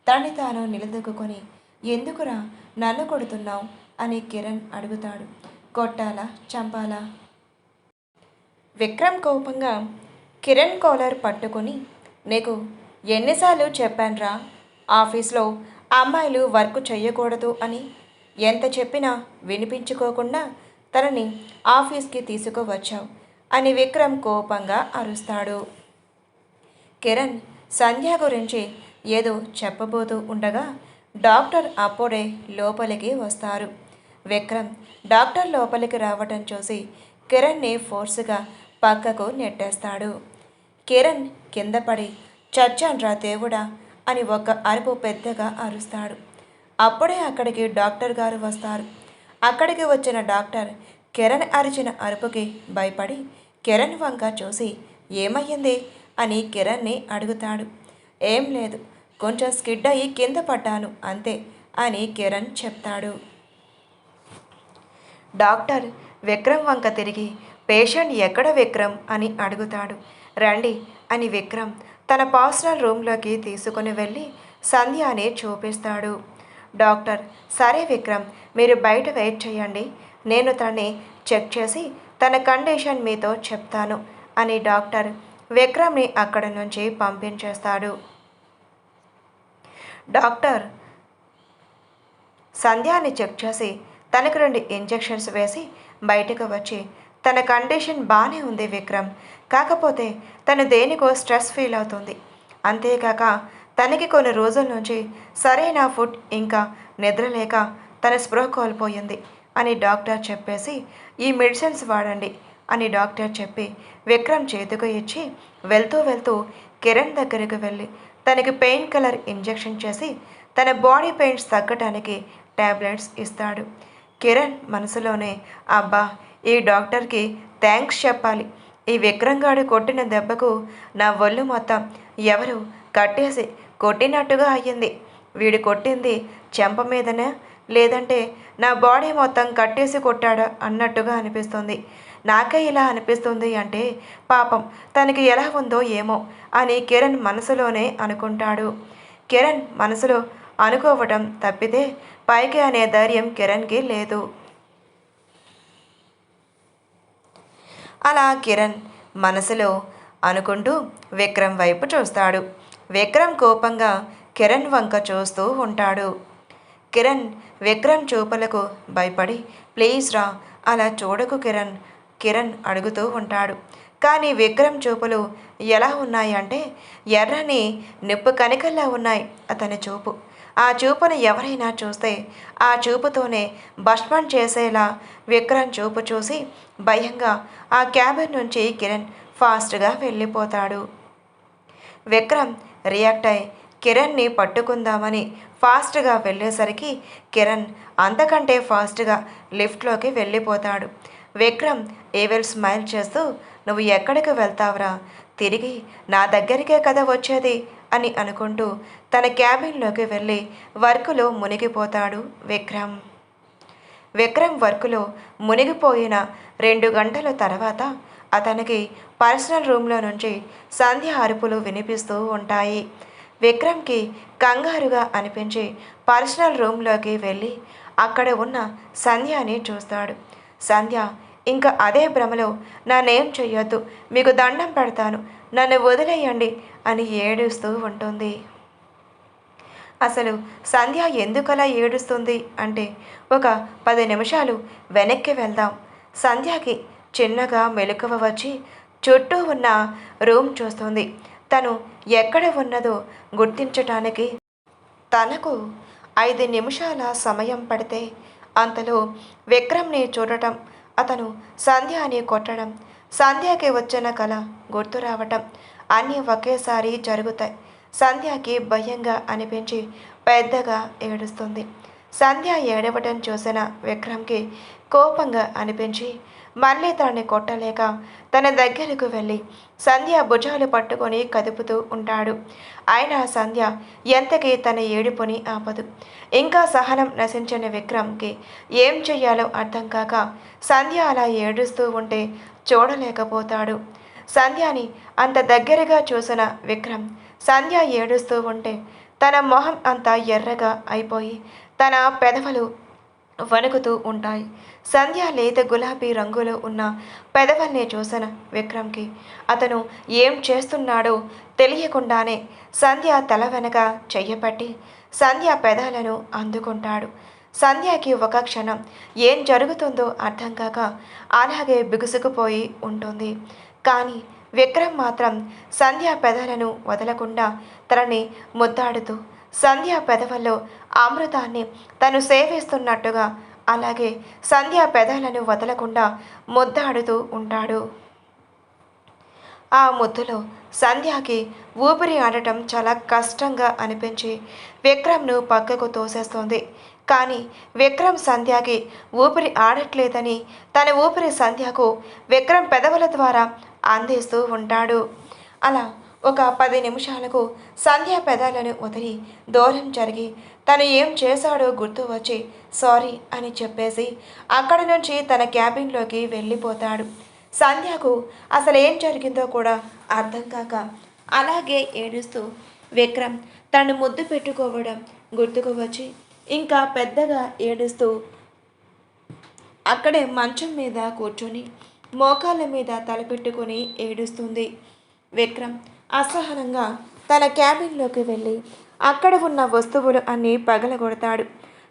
తనని తాను నిలదొక్కుని ఎందుకురా నన్ను కొడుతున్నావు అని కిరణ్ అడుగుతాడు. కొట్టాలా చంపాలా? విక్రమ్ కోపంగా కిరణ్ కాలర్ పట్టుకొని, నీకు ఎన్నిసార్లు చెప్పానురా ఆఫీస్లో అమ్మాయిలు వర్క్ చెయ్యకూడదు అని? ఎంత చెప్పినా వినిపించుకోకుండా తనని ఆఫీస్కి తీసుకువచ్చావు అని విక్రమ్ కోపంగా అరుస్తాడు. కిరణ్ సంధ్య గురించి ఏదో చెప్పబోతూ ఉండగా డాక్టర్ అప్పుడే లోపలికి వస్తారు. విక్రమ్ డాక్టర్ లోపలికి రావటం చూసి కిరణ్ని ఫోర్స్గా పక్కకు నెట్టేస్తాడు. కిరణ్ కింద పడి చచ్చాన్రా దేవుడా అని ఒక అరుపు పెద్దగా అరుస్తాడు. అప్పుడే అక్కడికి డాక్టర్ గారు వస్తారు. అక్కడికి వచ్చిన డాక్టర్ కిరణ్ అరిచిన అరుపుకి భయపడి కిరణ్ వంక చూసి ఏమయ్యింది అని కిరణ్ని అడుగుతాడు. ఏం లేదు, కొంచెం స్కిడ్ అయ్యి కింద పడ్డాను అంతే అని కిరణ్ చెప్తాడు. డాక్టర్ విక్రమ్ వంక తిరిగి పేషెంట్ ఎక్కడ విక్రమ్ అని అడుగుతాడు. రండి అని విక్రమ్ తన పర్సనల్ రూమ్లోకి తీసుకుని వెళ్ళి సంధ్యాని చూపిస్తాడు. డాక్టర్ సరే విక్రమ్, మీరు బయట వెయిట్ చేయండి, నేను తనని చెక్ చేసి తన కండిషన్ మీతో చెప్తాను అని డాక్టర్ విక్రమ్ని అక్కడి నుంచి పంపించేస్తాడు. డాక్టర్ సంధ్యాని చెక్ చేసి తనకు 2 ఇంజెక్షన్స్ వేసి బయటకు వచ్చి తన కండిషన్ బాగానే ఉంది విక్రమ్, కాకపోతే తను దేనికో స్ట్రెస్ ఫీల్ అవుతుంది, అంతేకాక తనకి కొన్ని రోజుల నుంచి సరైన ఫుడ్ ఇంకా నిద్ర లేక తన స్పృహ కోల్పోయింది అని డాక్టర్ చెప్పేసి ఈ మెడిసిన్స్ వాడండి అని డాక్టర్ చెప్పి విక్రమ్ చేతికి ఇచ్చి వెళ్తూ వెళ్తూ కిరణ్ దగ్గరికి వెళ్ళి తనకి పెయిన్ కిల్లర్ ఇంజెక్షన్ చేసి తన బాడీ పెయిన్స్ తగ్గటానికి టాబ్లెట్స్ ఇస్తాడు. కిరణ్ మనసులోనే అబ్బా ఈ డాక్టర్కి థ్యాంక్స్ చెప్పాలి, ఈ విక్రమ్ గాడు కొట్టిన దెబ్బకు నా ఒళ్ళు మొత్తం ఎవరు కట్టేసి కొట్టినట్టుగా అయ్యింది, వీడు కొట్టింది చెంప మీదనే లేదంటే నా బాడీ మొత్తం కట్టేసి కొట్టాడా అన్నట్టుగా అనిపిస్తుంది, నాకే ఇలా అనిపిస్తుంది అంటే పాపం తనకి ఎలా ఉందో ఏమో అని కిరణ్ మనసులోనే అనుకుంటాడు. కిరణ్ మనసులో అనుకోవటం తప్పితే పైకి అనే ధైర్యం కిరణ్కి లేదు. అలా కిరణ్ మనసులో అనుకుంటూ విక్రమ్ వైపు చూస్తాడు. విక్రమ్ కోపంగా కిరణ్ వంక చూస్తూ ఉంటాడు. కిరణ్ విక్రమ్ చూపులకు భయపడి ప్లీజ్ రా అలా చూడకు కిరణ్ కిరణ్ అడుగుతూ ఉంటాడు. కానీ విక్రమ్ చూపులు ఎలా ఉన్నాయంటే ఎర్రని నిప్పు కణికల్లా ఉన్నాయి అతని చూపు. ఆ చూపును ఎవరైనా చూస్తే ఆ చూపుతోనే భస్మం చేసేలా విక్రమ్ చూపు చూసి భయంగా ఆ క్యాబిన్ నుంచి కిరణ్ ఫాస్ట్గా వెళ్ళిపోతాడు. విక్రమ్ రియాక్ట్ అయి కిరణ్ని పట్టుకుందామని ఫాస్ట్గా వెళ్ళేసరికి కిరణ్ అంతకంటే ఫాస్ట్గా లిఫ్ట్లోకి వెళ్ళిపోతాడు. విక్రమ్ ఏవెల్ స్మైల్ చేస్తూ నువ్వు ఎక్కడికి వెళ్తావురా, తిరిగి నా దగ్గరికే కదా వచ్చేది అని అనుకుంటూ తన క్యాబిన్లోకి వెళ్ళి వర్కులో మునిగిపోతాడు విక్రమ్. విక్రమ్ వర్కులో మునిగిపోయిన 2 గంటల తర్వాత అతనికి పర్సనల్ రూమ్లో నుంచి సంధ్య అరుపులు వినిపిస్తూ ఉంటాయి. విక్రమ్కి కంగారుగా అనిపించి పర్సనల్ రూమ్లోకి వెళ్ళి అక్కడ ఉన్న సంధ్యని చూస్తాడు. సంధ్య ఇంకా అదే భ్రమలో నన్నేం చెయ్యొద్దు, మీకు దండం పెడతాను, నన్ను వదిలేయండి అని ఏడుస్తూ ఉంటుంది. అసలు సంధ్య ఎందుకలా ఏడుస్తుంది అంటే ఒక 10 నిమిషాలు వెనక్కి వెళ్దాం. సంధ్యకి చిన్నగా మెలకువ వచ్చి చుట్టూ ఉన్న రూమ్ చూస్తుంది. తను ఎక్కడ ఉన్నదో గుర్తించటానికి తనకు 5 నిమిషాల సమయం పడితే అంతలో విక్రమ్ని చూడటం, అతను సంధ్యని కొట్టడం, సంధ్యకి వచ్చిన కళ గుర్తు రావటం అన్నీ ఒకేసారి జరుగుతాయి. సంధ్యకి భయంగా అనిపించి పెద్దగా ఏడుస్తుంది. సంధ్య ఏడవటం చూసిన విక్రమ్కి కోపంగా అనిపించి మళ్ళీ తనని కొట్టలేక తన దగ్గరకు వెళ్ళి సంధ్య భుజాలు పట్టుకొని కదుపుతూ ఉంటాడు. అయినా సంధ్య ఎంతకీ తన ఏడుపుని ఆపదు. ఇంకా సహనం నశించిన విక్రమ్కి ఏం చెయ్యాలో అర్థం కాక సంధ్య అలా ఏడుస్తూ ఉంటే చూడలేకపోతాడు. సంధ్యని అంత దగ్గరగా చూసిన విక్రమ్ సంధ్య ఏడుస్తూ ఉంటే తన మొహం అంతా ఎర్రగా అయిపోయి తన పెదవులు వణుకుతూ ఉంటాయి. సంధ్య లేత గులాబీ రంగులో ఉన్న పెదవుల్ని చూసిన విక్రమ్కి అతను ఏం చేస్తున్నాడో తెలియకుండానే సంధ్య తల వెనక చెయ్యపట్టి సంధ్య పెదాలను అందుకుంటాడు. సంధ్యకి ఒక క్షణం ఏం జరుగుతుందో అర్థం కాక అలాగే బిగుసుకుపోయి ఉంటుంది. కానీ విక్రమ్ మాత్రం సంధ్య పెదాలను వదలకుండా తనని ముద్దాడుతూ సంధ్య పెదవుల్లో అమృతాన్ని తను సేవిస్తున్నట్టుగా అలాగే సంధ్య పెదాలను వదలకుండా ముద్దాడుతూ ఉంటాడు. ఆ ముద్దులో సంధ్యకి ఊపిరి ఆడటం చాలా కష్టంగా అనిపించి విక్రమ్ను పక్కకు తోసేస్తోంది. కానీ విక్రమ్ సంధ్యకి ఊపిరి ఆడట్లేదని తన ఊపిరి సంధ్యకు విక్రమ్ పెదవుల ద్వారా అందిస్తూ ఉంటాడు. అలా ఒక 10 నిమిషాలకు సంధ్య పెదాలను వదిలి దూరం జరిగి తను ఏం చేశాడో గుర్తు వచ్చి సారీ అని చెప్పేసి అక్కడి నుంచి తన క్యాబిన్లోకి వెళ్ళిపోతాడు. సంధ్యకు అసలు ఏం జరిగిందో కూడా అర్థం కాక అలాగే ఏడుస్తూ విక్రమ్ తను ముద్దు పెట్టుకోవడం గుర్తుకు వచ్చి ఇంకా పెద్దగా ఏడుస్తూ అక్కడే మంచం మీద కూర్చొని మోకాళ్ళ మీద తలపెట్టుకొని ఏడుస్తుంది. విక్రమ్ అసహనంగా తన క్యాబిన్లోకి వెళ్ళి అక్కడ ఉన్న వస్తువులు అన్నీ పగలగొడతాడు.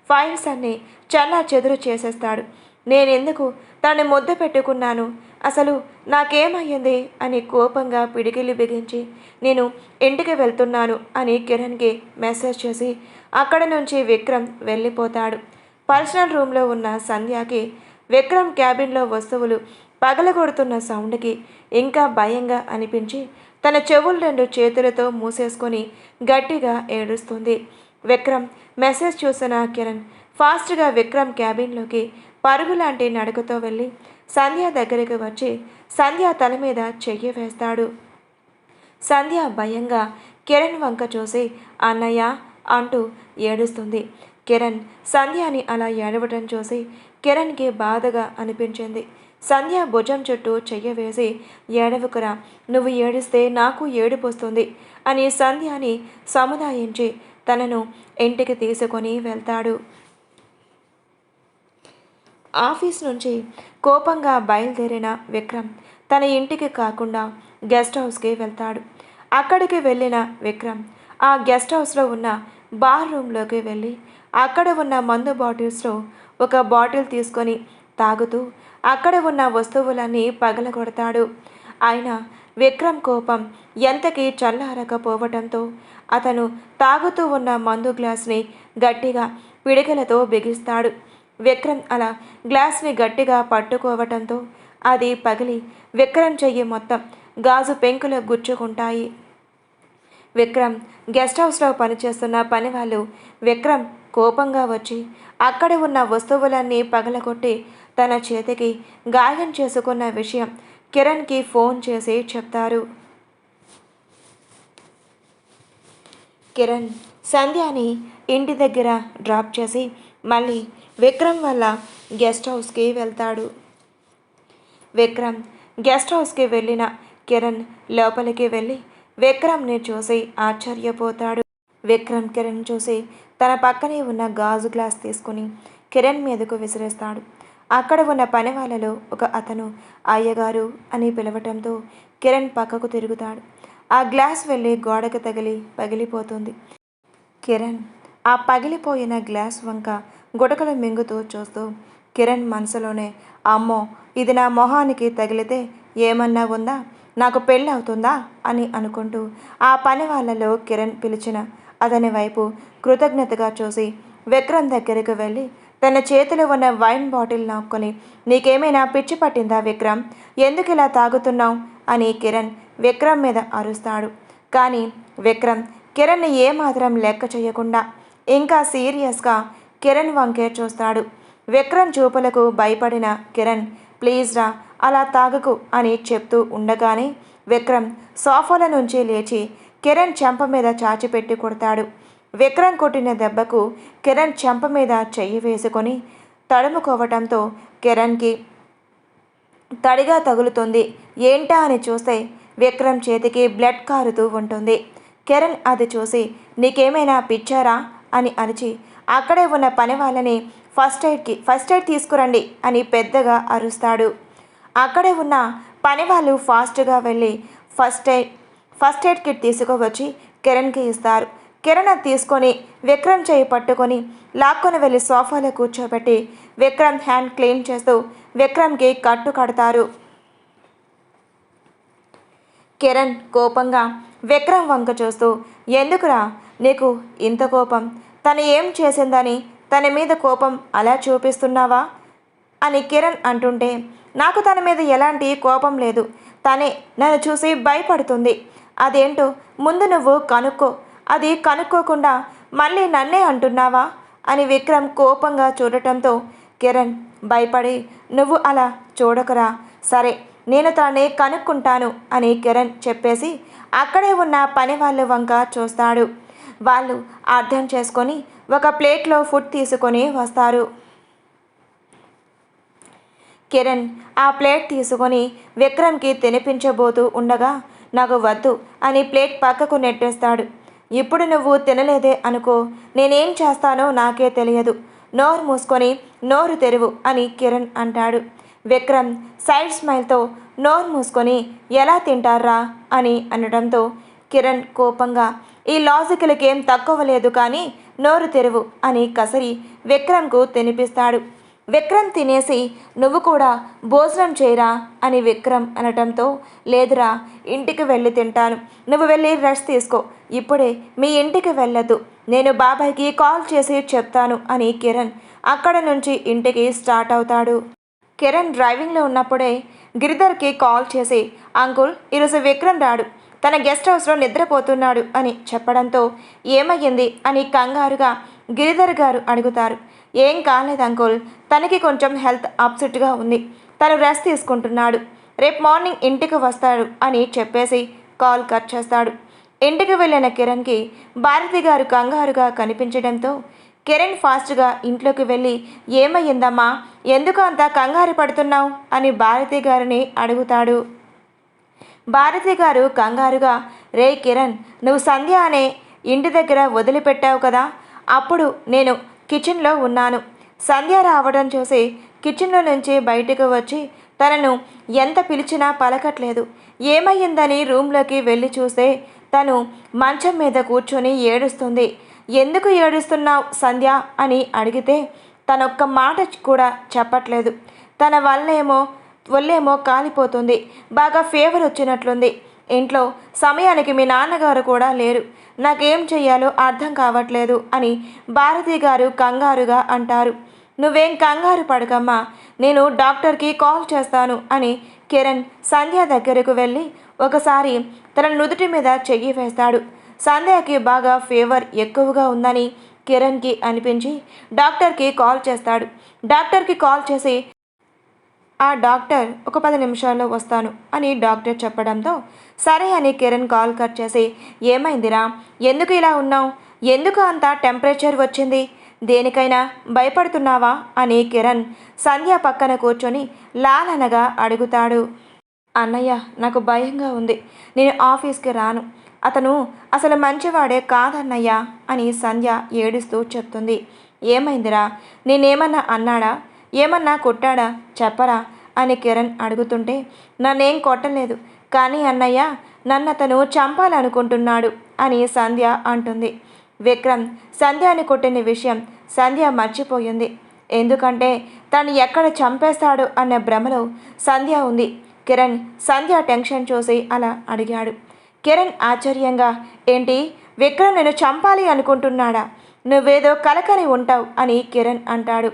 ఫైల్స్ అన్నీ చాలా చెదురు చేసేస్తాడు. నేనెందుకు తను ముద్దు పెట్టుకున్నాను, అసలు నాకేమయ్యింది అని కోపంగా పిడికిలి బిగించి నేను ఇంటికి వెళ్తున్నాను అని కిరణ్కి మెసేజ్ చేసి అక్కడి నుంచి విక్రమ్ వెళ్ళిపోతాడు. పర్సనల్ రూమ్లో ఉన్న సంధ్యకి విక్రమ్ క్యాబిన్లో వస్తువులు పగలగొడుతున్న సౌండ్కి ఇంకా భయంగా అనిపించి తన చెవులు 2 చేతులతో మూసేసుకొని గట్టిగా ఏడుస్తుంది. విక్రమ్ మెసేజ్ చూసిన కిరణ్ ఫాస్ట్గా విక్రమ్ క్యాబిన్లోకి పరుగులాంటి నడకతో వెళ్ళి సంధ్య దగ్గరికి వచ్చి సంధ్య తల మీద చెయ్యి వేస్తాడు. సంధ్య భయంగా కిరణ్ వంక చూసి అన్నయ్య అంటూ ఏడుస్తుంది. కిరణ్ సంధ్యని అలా ఏడవటం చూసి కిరణ్కి బాధగా అనిపించింది. సంధ్య భుజం చుట్టూ చెయ్యి వేసి ఏడవకురా, నువ్వు ఏడిస్తే నాకు ఏడుపు వస్తుంది అని సంధ్యని సముదాయించి తనను ఇంటికి తీసుకొని వెళ్తాడు. ఆఫీస్ నుంచి కోపంగా బయలుదేరిన విక్రమ్ తన ఇంటికి కాకుండా గెస్ట్ హౌస్కి వెళ్తాడు. అక్కడికి వెళ్ళిన విక్రమ్ ఆ గెస్ట్ హౌస్లో ఉన్న బార్ రూమ్లోకి వెళ్ళి అక్కడ ఉన్న మందు బాటిల్స్లో ఒక బాటిల్ తీసుకొని తాగుతూ అక్కడ ఉన్న వస్తువులన్నీ పగలగొడతాడు. అయినా విక్రమ్ కోపం ఎంతకీ చల్లారకపోవటంతో అతను తాగుతూ ఉన్న మందు గ్లాస్ని గట్టిగా పిడికిలతో బిగిస్తాడు. విక్రమ్ అలా గ్లాస్ని గట్టిగా పట్టుకోవటంతో అది పగిలి విక్రమ్ చెయ్యి మొత్తం గాజు పెంకులు గుచ్చుకుంటాయి. విక్రమ్ గెస్ట్ హౌస్లో పనిచేస్తున్న పని వాళ్ళు విక్రమ్ కోపంగా వచ్చి అక్కడ ఉన్న వస్తువులన్నీ పగలగొట్టి తన చేతికి గాయం చేసుకున్న విషయం కిరణ్కి ఫోన్ చేసి చెప్తారు. కిరణ్ సంధ్యని ఇంటి దగ్గర డ్రాప్ చేసి మళ్ళీ విక్రమ్ వల్ల గెస్ట్ హౌస్కి వెళ్తాడు. విక్రమ్ గెస్ట్ హౌస్కి వెళ్ళిన కిరణ్ లోపలికి వెళ్ళి విక్రమ్ని చూసి ఆశ్చర్యపోతాడు. విక్రమ్ కిరణ్ చూసి తన పక్కనే ఉన్న గాజు గ్లాస్ తీసుకుని కిరణ్ మీదకు విసిరేస్తాడు. అక్కడ ఉన్న పని వాళ్ళలో ఒక అతను అయ్యగారు అని పిలవటంతో కిరణ్ పక్కకు తిరుగుతాడు. ఆ గ్లాస్ వెళ్ళి గోడకు తగిలి పగిలిపోతుంది. కిరణ్ ఆ పగిలిపోయిన గ్లాస్ వంక గుటకలు మింగుతూ చూస్తూ కిరణ్ మనసులోనే అమ్మో, ఇది నా మొహానికి తగిలితే ఏమన్నా ఉందా, నాకు పెళ్ళి అవుతుందా అని అనుకుంటూ ఆ పని వాళ్ళలో కిరణ్ పిలిచిన అతని వైపు కృతజ్ఞతగా చూసి విక్రమ్ దగ్గరికి వెళ్ళి తన చేతిలో ఉన్న వైన్ బాటిల్ నాక్కొని నీకేమైనా పిచ్చి పట్టిందా విక్రమ్, ఎందుకు ఇలా తాగుతున్నావు అని కిరణ్ విక్రమ్ మీద అరుస్తాడు. కానీ విక్రమ్ కిరణ్ని ఏమాత్రం లెక్క చేయకుండా ఇంకా సీరియస్గా కిరణ్ వంకే చూస్తాడు. విక్రమ్ చూపులకు భయపడిన కిరణ్ ప్లీజ్ రా, అలా తాగకు అని చెప్తూ ఉండగానే విక్రమ్ సోఫాల నుంచి లేచి కిరణ్ చెంప మీద చాచిపెట్టి కొడతాడు. విక్రమ్ కొట్టిన దెబ్బకు కిరణ్ చెంప మీద చెయ్యి వేసుకొని తడుముకోవటంతో కిరణ్కి తడిగా తగులుతుంది. ఏంటా అని చూస్తే విక్రమ్ చేతికి బ్లడ్ కారుతూ ఉంటుంది. కిరణ్ అది చూసి నీకేమైనా పిచ్చారా అని అరిచి అక్కడే ఉన్న పని వాళ్ళని ఫస్ట్ ఎయిడ్ తీసుకురండి అని పెద్దగా అరుస్తాడు. అక్కడే ఉన్న పని వాళ్ళు ఫాస్ట్గా వెళ్ళి ఫస్ట్ ఎయిడ్ కిట్ తీసుకువచ్చి కిరణ్కి ఇస్తారు. కిరణ్ అది తీసుకొని విక్రమ్ చేయి పట్టుకొని లాక్కొని వెళ్ళి సోఫాలో కూర్చోబెట్టి విక్రమ్ హ్యాండ్ క్లీన్ చేస్తూ విక్రమ్కి కట్టు కడతారు. కిరణ్ కోపంగా విక్రమ్ వంక చూస్తూ, ఎందుకురా నీకు ఇంత కోపం? తను ఏం చేసిందని తన మీద కోపం అలా చూపిస్తున్నావా అని కిరణ్ అంటుంటే, నాకు తన మీద ఎలాంటి కోపం లేదు. తనే నన్ను చూసి భయపడుతుంది. అదేంటో ముందు నువ్వు కనుక్కో. అది కనుక్కోకుండా మళ్ళీ నన్నే అంటున్నావా అని విక్రమ్ కోపంగా చూడటంతో కిరణ్ భయపడి, నువ్వు అలా చూడకురా, సరే నేను తనని కనుక్కుంటాను అని కిరణ్ చెప్పేసి అక్కడే ఉన్న పని వాళ్ళ వంక చూస్తాడు. వాళ్ళు అర్థం చేసుకొని ఒక ప్లేట్లో ఫుడ్ తీసుకొని వస్తారు. కిరణ్ ఆ ప్లేట్ తీసుకొని విక్రమ్కి తినిపించబోతూ ఉండగా, నాకు వద్దు అని ప్లేట్ పక్కకు నెట్టేస్తాడు. ఇప్పుడు నువ్వు తినలేదే అనుకో, నేనేం చేస్తానో నాకే తెలియదు. నోరు మూసుకొని నోరు తెరువు అని కిరణ్ అంటాడు. విక్రమ్ సైడ్ స్మైల్తో నోరు మూసుకొని ఎలా తింటారా అని అనడంతో కిరణ్ కోపంగా, ఈ లాజికల్కి ఏం తక్కువ లేదు కానీ నోరు తెరువు అని కసరి విక్రమ్కు తినిపిస్తాడు. విక్రమ్ తినేసి, నువ్వు కూడా భోజనం చేయరా అని విక్రమ్ అనటంతో, లేదురా ఇంటికి వెళ్ళి తింటాను, నువ్వు వెళ్ళి రెస్ట్ తీసుకో, ఇప్పుడే మీ ఇంటికి వెళ్ళొద్దు, నేను బాబాయ్కి కాల్ చేసి చెప్తాను అని కిరణ్ అక్కడ నుంచి ఇంటికి స్టార్ట్ అవుతాడు. కిరణ్ డ్రైవింగ్లో ఉన్నప్పుడే గిరిధర్కి కాల్ చేసి, అంకుల్ ఈరోజు విక్రమ్ రాడు, తన గెస్ట్ హౌస్లో నిద్రపోతున్నాడు అని చెప్పడంతో, ఏమయ్యింది అని కంగారుగా గిరిధర్ గారు అడుగుతారు. ఏం కాలేదు అంకుల్, తనకి కొంచెం హెల్త్ అప్సెట్గా ఉంది, తను రెస్ట్ తీసుకుంటున్నాడు, రేపు మార్నింగ్ ఇంటికి వస్తాడు అని చెప్పేసి కాల్ కట్ చేస్తాడు. ఇంటికి వెళ్ళిన కిరణ్కి భారతి గారు కంగారుగా కనిపించడంతో కిరణ్ ఫాస్ట్గా ఇంట్లోకి వెళ్ళి, ఏమయ్యిందమ్మా, ఎందుకు అంత కంగారు పడుతున్నావు అని భారతి గారిని అడుగుతాడు. భారతి గారు కంగారుగా, రే కిరణ్, నువ్వు సంధ్య అనే ఇంటి దగ్గర వదిలిపెట్టావు కదా, అప్పుడు నేను కిచెన్లో ఉన్నాను. సంధ్య రావడం చూసి కిచెన్లో నుంచి బయటకు వచ్చి తనను ఎంత పిలిచినా పలకట్లేదు. ఏమయ్యిందని రూమ్లోకి వెళ్ళి చూస్తే తను మంచం మీద కూర్చొని ఏడుస్తుంది. ఎందుకు ఏడుస్తున్నావు సంధ్య అని అడిగితే తనొక్క మాట కూడా చెప్పట్లేదు. తన ఒళ్ళేమో కాలిపోతుంది, బాగా ఫీవర్ వచ్చినట్లుంది, ఇంట్లో సమయానికి మీ నాన్నగారు కూడా లేరు, నాకేం చెయ్యాలో అర్థం కావట్లేదు అని భారతి గారు కంగారుగా అంటారు. నువ్వేం కంగారు పడకమ్మా, నేను డాక్టర్కి కాల్ చేస్తాను అని కిరణ్ సంధ్య దగ్గరకు వెళ్ళి ఒకసారి తన నుదుటి మీద చెయ్యి వేస్తాడు. సంధ్యకి బాగా ఫీవర్ ఎక్కువగా ఉందని కిరణ్కి అనిపించి డాక్టర్కి కాల్ చేస్తాడు. డాక్టర్కి కాల్ చేసి, ఆ డాక్టర్ ఒక 10 నిమిషాల్లో వస్తాను అని డాక్టర్ చెప్పడంతో సరే అని కిరణ్ కాల్ కట్ చేసి, ఏమైందిరా, ఎందుకు ఇలా ఉన్నావు, ఎందుకు అంత టెంపరేచర్ వచ్చింది, దేనికైనా భయపడుతున్నావా అని కిరణ్ సంధ్య పక్కన కూర్చొని లాలనగా అడుగుతాడు. అన్నయ్య, నాకు భయంగా ఉంది, నేను ఆఫీస్కి రాను, అతను అసలు మంచివాడే కాదన్నయ్య అని సంధ్య ఏడుస్తూ చెప్తుంది. ఏమైందిరా, నేనేమన్నా అన్నాడా, ఏమన్నా కొట్టాడా చెప్పరా అని కిరణ్ అడుగుతుంటే, నన్నేం కొట్టలేదు కానీ అన్నయ్య, నన్ను అతను చంపాలనుకుంటున్నాడు అని సంధ్య అంటుంది. విక్రమ్ సంధ్యని కొట్టిన విషయం సంధ్య మర్చిపోయింది. ఎందుకంటే తను ఎక్కడ చంపేస్తాడు అన్న భ్రమలో సంధ్య ఉంది. కిరణ్ సంధ్య టెన్షన్ చూసి అలా అడిగాడు. కిరణ్ ఆశ్చర్యంగా, ఏంటి, విక్రమ్ నేను చంపాలి అనుకుంటున్నాడా, నువ్వేదో కలకని ఉంటావు అని కిరణ్ అంటాడు.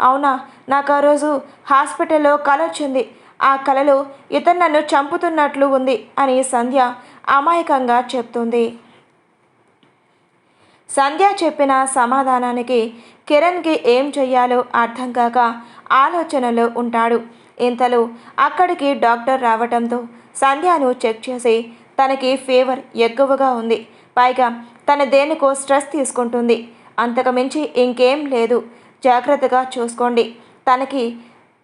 అవునా, నాకు ఆ రోజు హాస్పిటల్లో కల వచ్చింది, ఆ కలలో ఇతను నన్ను చంపుతున్నట్లు ఉంది అని సంధ్య అమాయకంగా చెప్తుంది. సంధ్య చెప్పిన సమాధానానికి కిరణ్కి ఏం చెయ్యాలో అర్థం కాక ఆలోచనలో ఉంటాడు. ఇంతలో అక్కడికి డాక్టర్ రావటంతో సంధ్యను చెక్ చేసి తనకి ఫీవర్ ఎక్కువగా ఉంది, పైగా తన దేనికో స్ట్రెస్ తీసుకుంటుంది, అంతకు మించి ఇంకేం లేదు, జాగ్రత్తగా చూసుకోండి, తనకి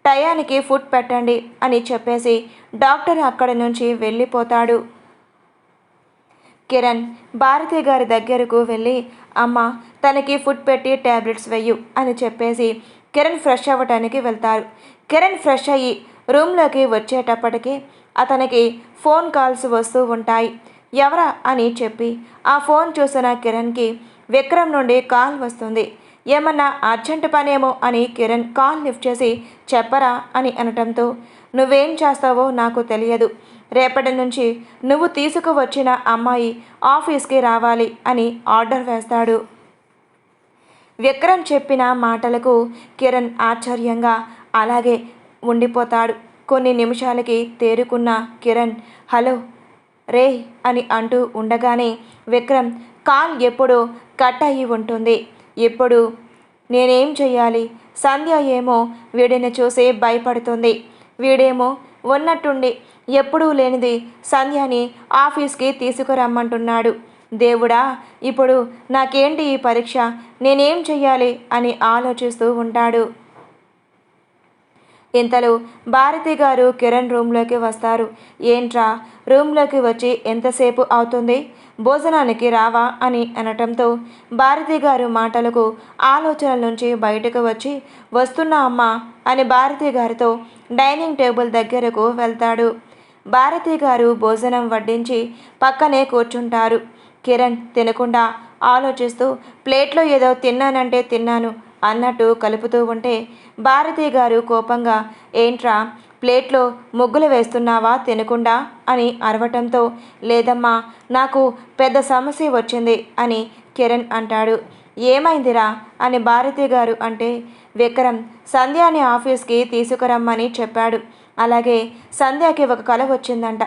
టయానికి ఫుడ్ పెట్టండి అని చెప్పేసి డాక్టర్ అక్కడి నుంచి వెళ్ళిపోతాడు. కిరణ్ భారతి గారి దగ్గరకు వెళ్ళి అమ్మ తనకి ఫుడ్ పెట్టి ట్యాబ్లెట్స్ వెయ్యు అని చెప్పేసి కిరణ్ ఫ్రెష్ అవ్వటానికి వెళ్తారు. కిరణ్ ఫ్రెష్ అయ్యి రూమ్లోకి వచ్చేటప్పటికి అతనికి ఫోన్ కాల్స్ వస్తూ ఉంటాయి. ఎవరా అని చెప్పి ఆ ఫోన్ చూసిన కిరణ్కి విక్రమ్ నుండి కాల్ వస్తుంది. ఏమన్నా అర్జెంట్ పనేమో అని కిరణ్ కాల్ లిఫ్ట్ చేసి చెప్పరా అని అనటంతో నువ్వేం చేస్తావో నాకు తెలియదు, రేపటి నుంచి నువ్వు తీసుకువచ్చిన అమ్మాయి ఆఫీస్కి రావాలి అని ఆర్డర్ వేస్తాడు. విక్రమ్ చెప్పిన మాటలకు కిరణ్ ఆశ్చర్యంగా అలాగే ఉండిపోతాడు. కొన్ని నిమిషాలకి తేరుకున్న కిరణ్ హలో రే అని అంటూ ఉండగానే విక్రమ్ కాల్ ఎప్పుడో కట్ అయ్యి ఉంటుంది. ఇప్పుడు నేనేం చెయ్యాలి? సంధ్య ఏమో వీడిని చూసి భయపడుతుంది, వీడేమో ఉన్నట్టుండి ఎప్పుడూ లేనిది సంధ్యని ఆఫీస్కి తీసుకురమ్మంటున్నాడు. దేవుడా, ఇప్పుడు నాకేంటి ఈ పరీక్ష? నేనేం చెయ్యాలి అని ఆలోచిస్తూ ఉంటాడు. ఇంతలో భారతి గారు కిరణ్ రూమ్లోకి వస్తారు. ఏంట్రా రూమ్లోకి వచ్చి ఎంతసేపు అవుతుంది, భోజనానికి రావా అని అనటంతో భారతి గారు మాటలకు ఆలోచనల నుంచి బయటకు వచ్చి వస్తున్నా అమ్మా అని భారతి గారితో డైనింగ్ టేబుల్ దగ్గరకు వెళ్తాడు. భారతి గారు భోజనం వడ్డించి పక్కనే కూర్చుంటారు. కిరణ్ తినకుండా ఆలోచిస్తూ ప్లేట్లో ఏదో తిన్నానంటే తిన్నాను అన్నట్టు కలుపుతూ ఉంటే భారతి గారు కోపంగా ఏంట్రా ప్లేట్లో ముగ్గులు వేస్తున్నావా తినకుండా అని అరవటంతో లేదమ్మా నాకు పెద్ద సమస్య వచ్చింది అని కిరణ్ అంటాడు. ఏమైందిరా అని భారతి గారు అంటే విక్రమ్ సంధ్యాని ఆఫీస్కి తీసుకురమ్మని చెప్పాడు, అలాగే సంధ్యాకి ఒక కల వచ్చిందంట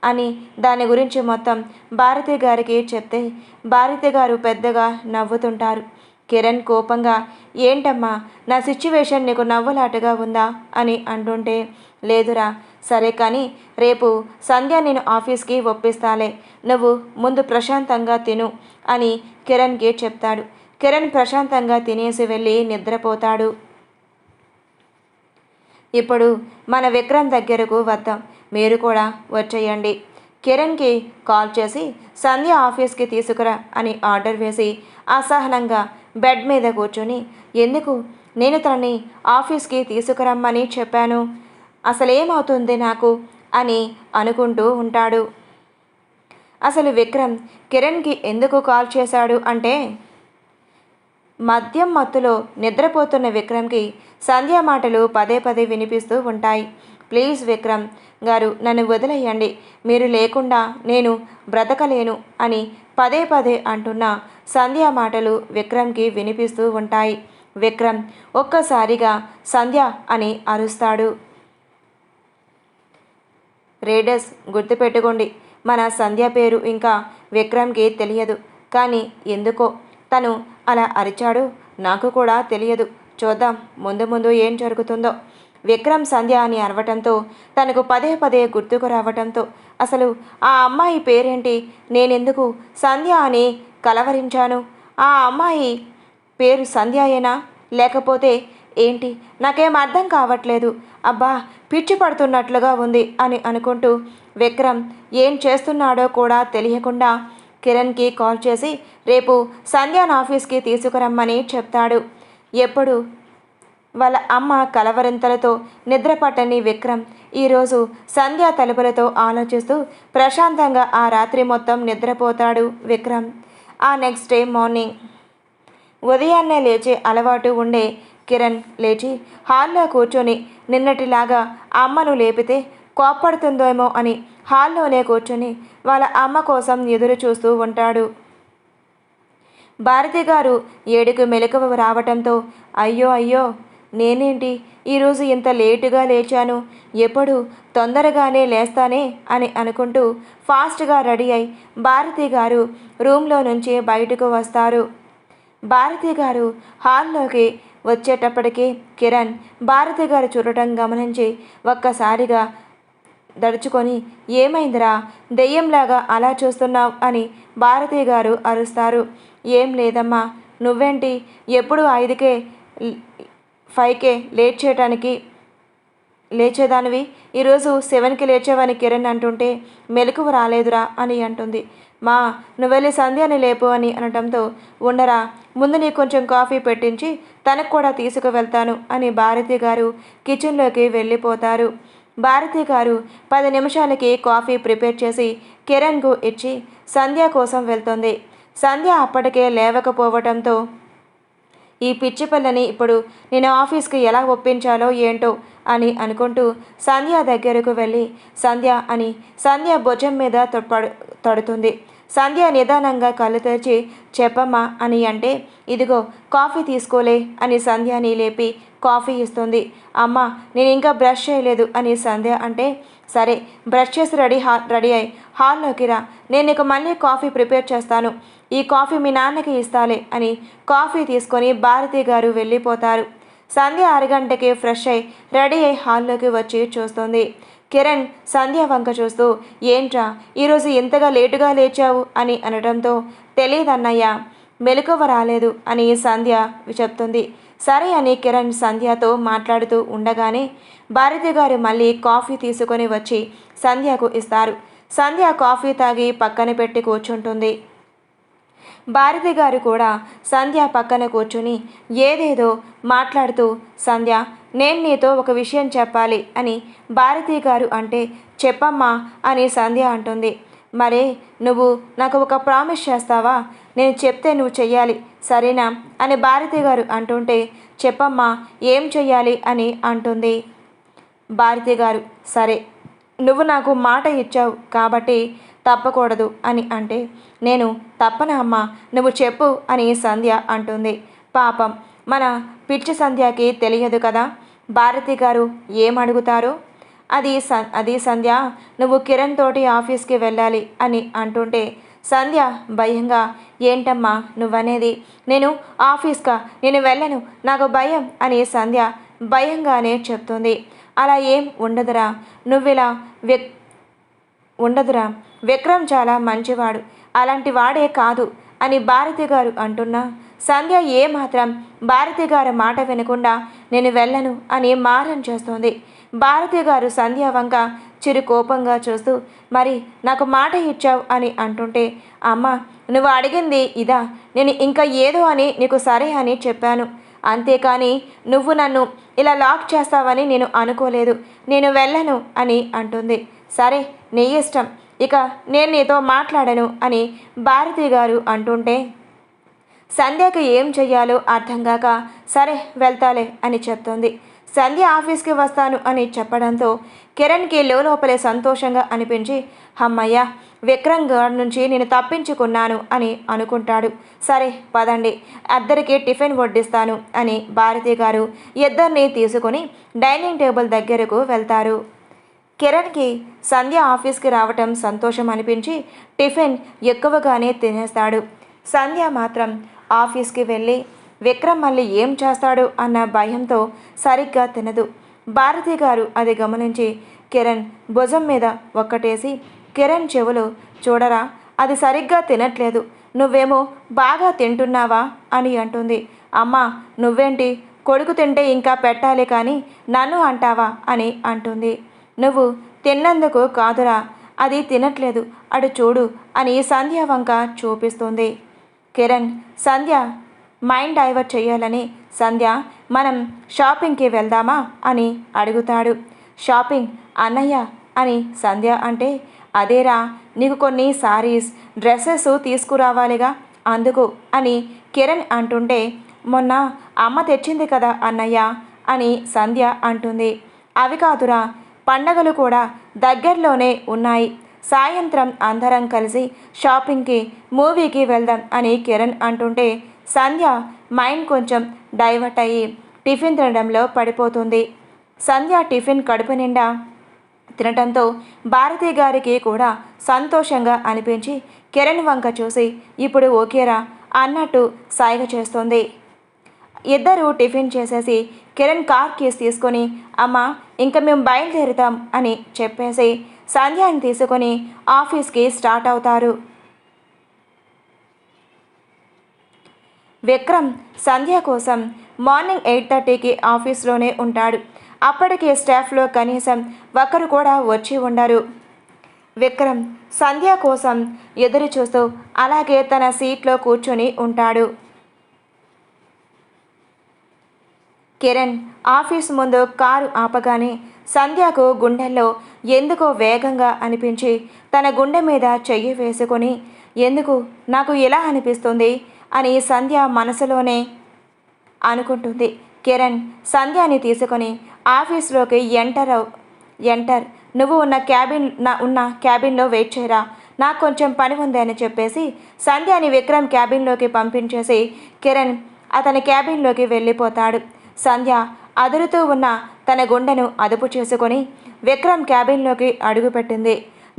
అని దాని గురించి మొత్తం భారతి గారికి చెప్తే భారతి గారు పెద్దగా నవ్వుతుంటారు. కిరణ్ కోపంగా ఏంటమ్మా నా సిచ్యువేషన్ నీకు నవ్వులాటగా ఉందా అని అంటుంటే లేదురా, సరే కానీ రేపు సంధ్య నేను ఆఫీస్కి ఒప్పిస్తాలే, నువ్వు ముందు ప్రశాంతంగా తిను అని కిరణ్కి చెప్తాడు. కిరణ్ ప్రశాంతంగా తినేసి వెళ్ళి నిద్రపోతాడు. ఇప్పుడు మన విక్రమ్ దగ్గరకు వద్దాం, మీరు కూడా వచ్చేయండి. కిరణ్కి కాల్ చేసి సంధ్య ఆఫీస్కి తీసుకురా అని ఆర్డర్ వేసి అసహనంగా బెడ్ మీద కూర్చొని ఎందుకు నేను తనని ఆఫీస్కి తీసుకురమ్మని చెప్పాను, అసలేమవుతుంది నాకు అని అనుకుంటూ ఉంటాడు. అసలు విక్రమ్ కిరణ్కి ఎందుకు కాల్ చేశాడు అంటే మద్యం మత్తులో నిద్రపోతున్న విక్రమ్కి సంధ్య మాటలు పదే పదే వినిపిస్తూ ఉంటాయి. ప్లీజ్ విక్రమ్ గారు నన్ను వదిలేయండి, మీరు లేకుండా నేను బ్రతకలేను అని పదే పదే అంటున్న సంధ్య మాటలు విక్రమ్కి వినిపిస్తూ ఉంటాయి. విక్రమ్ ఒక్కసారిగా సంధ్య అని అరుస్తాడు. రేడర్స్ గుర్తుపెట్టుకోండి, మన సంధ్య పేరు ఇంకా విక్రమ్కి తెలియదు, కానీ ఎందుకో తను అలా అరిచాడు నాకు కూడా తెలియదు. చూద్దాం ముందు ముందు ఏం జరుగుతుందో. విక్రమ్ సంధ్య అని అరవటంతో తనకు పదే పదే గుర్తుకు రావటంతో అసలు ఆ అమ్మాయి పేరేంటి, నేనెందుకు సంధ్య అని కలవరించాను, ఆ అమ్మాయి పేరు సంధ్యాయేనా లేకపోతే ఏంటి, నాకేం అర్థం కావట్లేదు, అబ్బా పిచ్చి పడుతున్నట్లుగా ఉంది అని అనుకుంటూ విక్రమ్ ఏం చేస్తున్నాడో కూడా తెలియకుండా కిరణ్కి కాల్ చేసి రేపు సంధ్యాన్ ఆఫీస్కి తీసుకురమ్మని చెప్తాడు. ఎప్పుడు వాళ్ళ అమ్మ కలవరింతలతో నిద్రపట్టని విక్రమ్ ఈరోజు సంధ్య తలుపులతో ఆలోచిస్తూ ప్రశాంతంగా ఆ రాత్రి మొత్తం నిద్రపోతాడు విక్రమ్. ఆ నెక్స్ట్ డే మార్నింగ్ ఉదయాన్నే లేచే అలవాటు ఉండే కిరణ్ లేచి హాల్లో కూర్చొని నిన్నటిలాగా అమ్మను లేపితే కోప్పడుతుందేమో అని హాల్లోనే కూర్చొని వాళ్ళ అమ్మ కోసం ఎదురు చూస్తూ ఉంటాడు. భారతి గారు 7కు మెలకువ రావటంతో అయ్యో అయ్యో నేనేంటి ఈరోజు ఇంత లేటుగా లేచాను, ఎప్పుడు తొందరగానే లేస్తానే అని అనుకుంటూ ఫాస్ట్గా రెడీ అయి భారతి గారు రూమ్లో నుంచి బయటకు వస్తారు. భారతి గారు హాల్లోకి వచ్చేటప్పటికి కిరణ్ భారతి గారు చూడటం గమనించి ఒక్కసారిగా దడుచుకొని ఏమైందిరా దెయ్యంలాగా అలా చూస్తున్నావు అని భారతి గారు అరుస్తారు. ఏం లేదమ్మా, నువ్వేంటి ఎప్పుడు 5కే 5కే లేట్ చేయడానికి లేచేదానివి, ఈరోజు 7కి లేచావని కిరణ్ అంటుంటే మెలకువ రాలేదురా అని అంటుంది. మా నువ్వు వెళ్ళి సంధ్యని లేపు అని అనటంతో, ఉండరా ముందు నీకు కొంచెం కాఫీ పెట్టించి తనకు కూడా తీసుకువెళ్తాను అని భారతి గారు కిచెన్లోకి వెళ్ళిపోతారు. భారతి గారు 10 నిమిషాలకి కాఫీ ప్రిపేర్ చేసి కిరణ్కు ఇచ్చి సంధ్య కోసం వెళ్తుంది. సంధ్య అప్పటికే లేవకపోవటంతో, ఈ పిచ్చి పిల్లని ఇప్పుడు నేను ఆఫీస్కి ఎలా ఒప్పించాలో ఏంటో అని అనుకుంటూ సంధ్య దగ్గరకు వెళ్ళి సంధ్య అని సంధ్య భుజం మీద తడుతుంది. సంధ్య నిదానంగా కళ్ళు తెరిచి చెప్పమ్మా అని అంటే, ఇదిగో కాఫీ తీసుకోలే అని సంధ్యని లేపి కాఫీ ఇస్తుంది. అమ్మ నేను ఇంకా బ్రష్ చేయలేదు అని సంధ్య అంటే, సరే బ్రష్ చేసి రెడీ అయ్యి హాల్లోకి రా, నేను నీకు మళ్ళీ కాఫీ ప్రిపేర్ చేస్తాను, ఈ కాఫీ మీ నాన్నకి ఇస్తాలే అని కాఫీ తీసుకొని భారతి గారు వెళ్ళిపోతారు. సంధ్య అరగంటకి ఫ్రెష్ అయి రెడీ అయి హాల్లోకి వచ్చి చూస్తుంది. కిరణ్ సంధ్య వంక చూస్తూ, ఏంట్రా ఈరోజు ఇంతగా లేటుగా లేచావు అని అనడంతో, తెలియదన్నయ్య మెలకువ రాలేదు అని సంధ్య చెప్తుంది. సరే అని కిరణ్ సంధ్యతో మాట్లాడుతూ ఉండగానే భారతి గారు మళ్ళీ కాఫీ తీసుకొని వచ్చి సంధ్యకు ఇస్తారు. సంధ్య కాఫీ తాగి పక్కన పెట్టి కూర్చుంటుంది. భారతి గారు కూడా సంధ్య పక్కన కూర్చుని ఏదేదో మాట్లాడుతూ, సంధ్య నేను నీతో ఒక విషయం చెప్పాలి అని భారతి గారు అంటే, చెప్పమ్మా అని సంధ్య అంటుంది. మరే నువ్వు నాకు ఒక ప్రామిస్ చేస్తావా, నేను చెప్తే నువ్వు చెయ్యాలి సరేనా అని భారతి గారు అంటుంటే, చెప్పమ్మా ఏం చెయ్యాలి అని అంటుంది. భారతి గారు, సరే నువ్వు నాకు మాట ఇచ్చావు కాబట్టి తప్పకూడదు అని అంటే, నేను తప్పనా అమ్మా నువ్వు చెప్పు అని సంధ్య అంటుంది. పాపం మన పిచ్చి సంధ్యకి తెలియదు కదా భారతి గారు ఏమడుగుతారో. అది సంధ్య నువ్వు కిరణ్ తోటి ఆఫీస్కి వెళ్ళాలి అని అంటుంటే, సంధ్య భయంగా, ఏంటమ్మా నువ్వనేది, నేను ఆఫీస్కా నేను వెళ్ళను నాకు భయం అని సంధ్య భయంగానే చెప్తుంది. అలా ఏం ఉండదురా, నువ్విలా ఉండదురా, విక్రమ్ చాలా మంచివాడు, అలాంటి వాడే కాదు అని భారతి గారు అంటున్నా సంధ్య ఏమాత్రం భారతి గారి మాట వినకుండా నేను వెళ్ళను అని మారం చేస్తోంది. భారతి గారు సంధ్య వంక చిరు కోపంగా చూస్తూ, మరి నాకు మాట ఇచ్చావు అని అంటుంటే, అమ్మ నువ్వు అడిగింది ఇదా, నేను ఇంకా ఏదో అని నీకు సరే అని చెప్పాను, అంతేకాని నువ్వు నన్ను ఇలా లాక్ చేస్తావని నేను అనుకోలేదు, నేను వెళ్ళను అని అంటుంది. సరే నీ ఇష్టం, ఇక నేను నీతో మాట్లాడను అని భారతి గారు అంటుంటే, సంధ్యకు ఏం చెయ్యాలో అర్థం కాక సరే వెళ్తాలే అని చెప్తుంది. సంధ్య ఆఫీస్కి వస్తాను అని చెప్పడంతో కిరణ్కి లోపలే సంతోషంగా అనిపించి, అమ్మయ్య విక్రమ్ గారి నుంచి నేను తప్పించుకున్నాను అని అనుకుంటాడు. సరే పదండి అద్దరికి టిఫిన్ వడ్డిస్తాను అని భారతి గారు ఇద్దరిని తీసుకొని డైనింగ్ టేబుల్ దగ్గరకు వెళ్తారు. కిరణ్కి సంధ్య ఆఫీస్కి రావటం సంతోషం అనిపించి టిఫిన్ ఎక్కువగానే తినేస్తాడు. సంధ్య మాత్రం ఆఫీస్కి వెళ్ళి విక్రమ్ మళ్ళీ ఏం చేస్తాడు అన్న భయంతో సరిగ్గా తినదు. భారతి గారు అది గమనించి కిరణ్ భుజం మీద ఒక్కటేసి, కిరణ్ చెవులు చూడరా అది సరిగ్గా తినట్లేదు, నువ్వేమో బాగా తింటున్నావా అని అంటుంది. అమ్మా నువ్వేంటి కొడుకు తింటే ఇంకా పెట్టాలి కానీ నన్ను అంటావా అని అంటుంది. నువ్వు తిన్నందుకు కాదురా అది తినట్లేదు అటు చూడు అని సంధ్య వంక చూపిస్తుంది. కిరణ్ సంధ్య మైండ్ డైవర్ట్ చేయాలని, సంధ్య మనం షాపింగ్కి వెళ్దామా అని అడుగుతాడు. షాపింగ్ అన్నయ్య అని సంధ్య అంటే, అదేరా నీకు కొన్ని సారీస్ డ్రెస్సెస్ తీసుకురావాలిగా అందుకు అని కిరణ్ అంటుంటే, మొన్న అమ్మ తెచ్చింది కదా అన్నయ్య అని సంధ్య అంటుంది. అవి కాదురా పండగలు కూడా దగ్గరలోనే ఉన్నాయి, సాయంత్రం అందరం కలిసి షాపింగ్కి మూవీకి వెళ్దాం అని కిరణ్ అంటుంటే సంధ్య మైండ్ కొంచెం డైవర్ట్ అయ్యి టిఫిన్ తినడంలో పడిపోతుంది. సంధ్య టిఫిన్ కడుపు నిండా తినటంతో భారతి గారికి కూడా సంతోషంగా అనిపించి కిరణ్ వంక చూసి ఇప్పుడు ఓకేరా అన్నట్టు సైగ చేస్తుంది. ఇద్దరు టిఫిన్ చేసేసి కిరణ్ కార్ కీస్ తీసుకొని, అమ్మ ఇంకా మేము బయలుదేరుతాం అని చెప్పేసి సంధ్యాని తీసుకొని ఆఫీస్కి స్టార్ట్ అవుతారు. విక్రమ్ సంధ్య కోసం మార్నింగ్ 8:30కి ఆఫీస్లోనే ఉంటాడు. అప్పటికే స్టాఫ్లో కనీసం ఒకరు కూడా వచ్చి ఉండరు. విక్రమ్ సంధ్య కోసం ఎదురు చూస్తూ అలాగే తన సీట్లో కూర్చొని ఉంటాడు. కిరణ్ ఆఫీస్ ముందు కారు ఆపగానే సంధ్యకు గుండెల్లో ఎందుకో వేగంగా అనిపించి తన గుండె మీద చెయ్యి వేసుకొని ఎందుకు నాకు ఇలా అనిపిస్తుంది అని సంధ్య మనసులోనే అనుకుంటుంది. కిరణ్ సంధ్యని తీసుకొని ఆఫీస్లోకి ఎంటర్ నువ్వు ఉన్న క్యాబిన్లో వెయిట్ చేయరా, నాకు కొంచెం పని ఉంది అని చెప్పేసి సంధ్యని విక్రమ్ క్యాబిన్లోకి పంపించేసి కిరణ్ అతని క్యాబిన్లోకి వెళ్ళిపోతాడు. సంధ్య అదురుతూ ఉన్న తన గుండెను అదుపు చేసుకొని విక్రమ్ క్యాబిన్లోకి అడుగుపెట్టింది.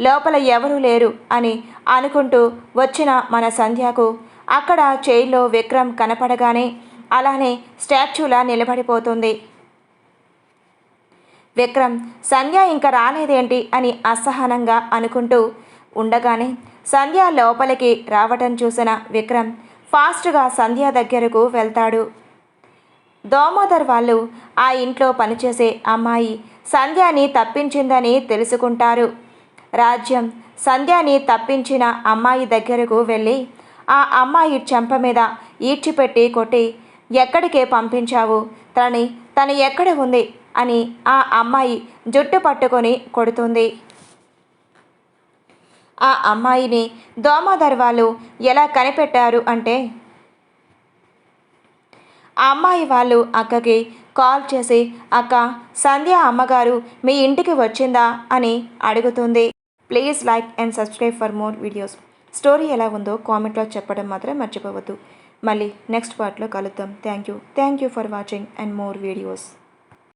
లోపల ఎవరూ లేరు అని అనుకుంటూ వచ్చిన మన సంధ్యకు అక్కడ చైర్లో విక్రమ్ కనపడగానే అలానే స్టాచ్యూలా నిలబడిపోతుంది. విక్రమ్ సంధ్య ఇంకా రాలేదేంటి అని అసహనంగా అనుకుంటూ ఉండగానే సంధ్య లోపలికి రావటం చూసిన విక్రమ్ ఫాస్ట్గా సంధ్య దగ్గరకు వెళ్తాడు. దామోదర్ వాళ్ళు ఆ ఇంట్లో పనిచేసే అమ్మాయి సంధ్యని తప్పించిందని తెలుసుకుంటారు. రాజ్యం సంధ్యని తప్పించిన అమ్మాయి దగ్గరకు వెళ్ళి ఆ అమ్మాయి చెంప మీద ఈడ్చిపెట్టి కొట్టి ఎక్కడికే పంపించావు, తను ఎక్కడ ఉంది అని ఆ అమ్మాయి జుట్టు పట్టుకొని కొడుతుంది. ఆ అమ్మాయిని దామోదర్ వాళ్ళు ఎలా కనిపెట్టారు అంటే ఆ అమ్మాయి వాళ్ళు అక్కకి కాల్ చేసి అక్క సంధ్య అమ్మగారు మీ ఇంటికి వచ్చిందా అని అడుగుతుంది. Please like and subscribe for more videos. Story ఎలా ఉందో కామెంట్లో చెప్పడం మాత్రం మర్చిపోవద్దు. మళ్ళీ నెక్స్ట్ పార్ట్లో కలుద్దాం. Thank you for watching and more videos.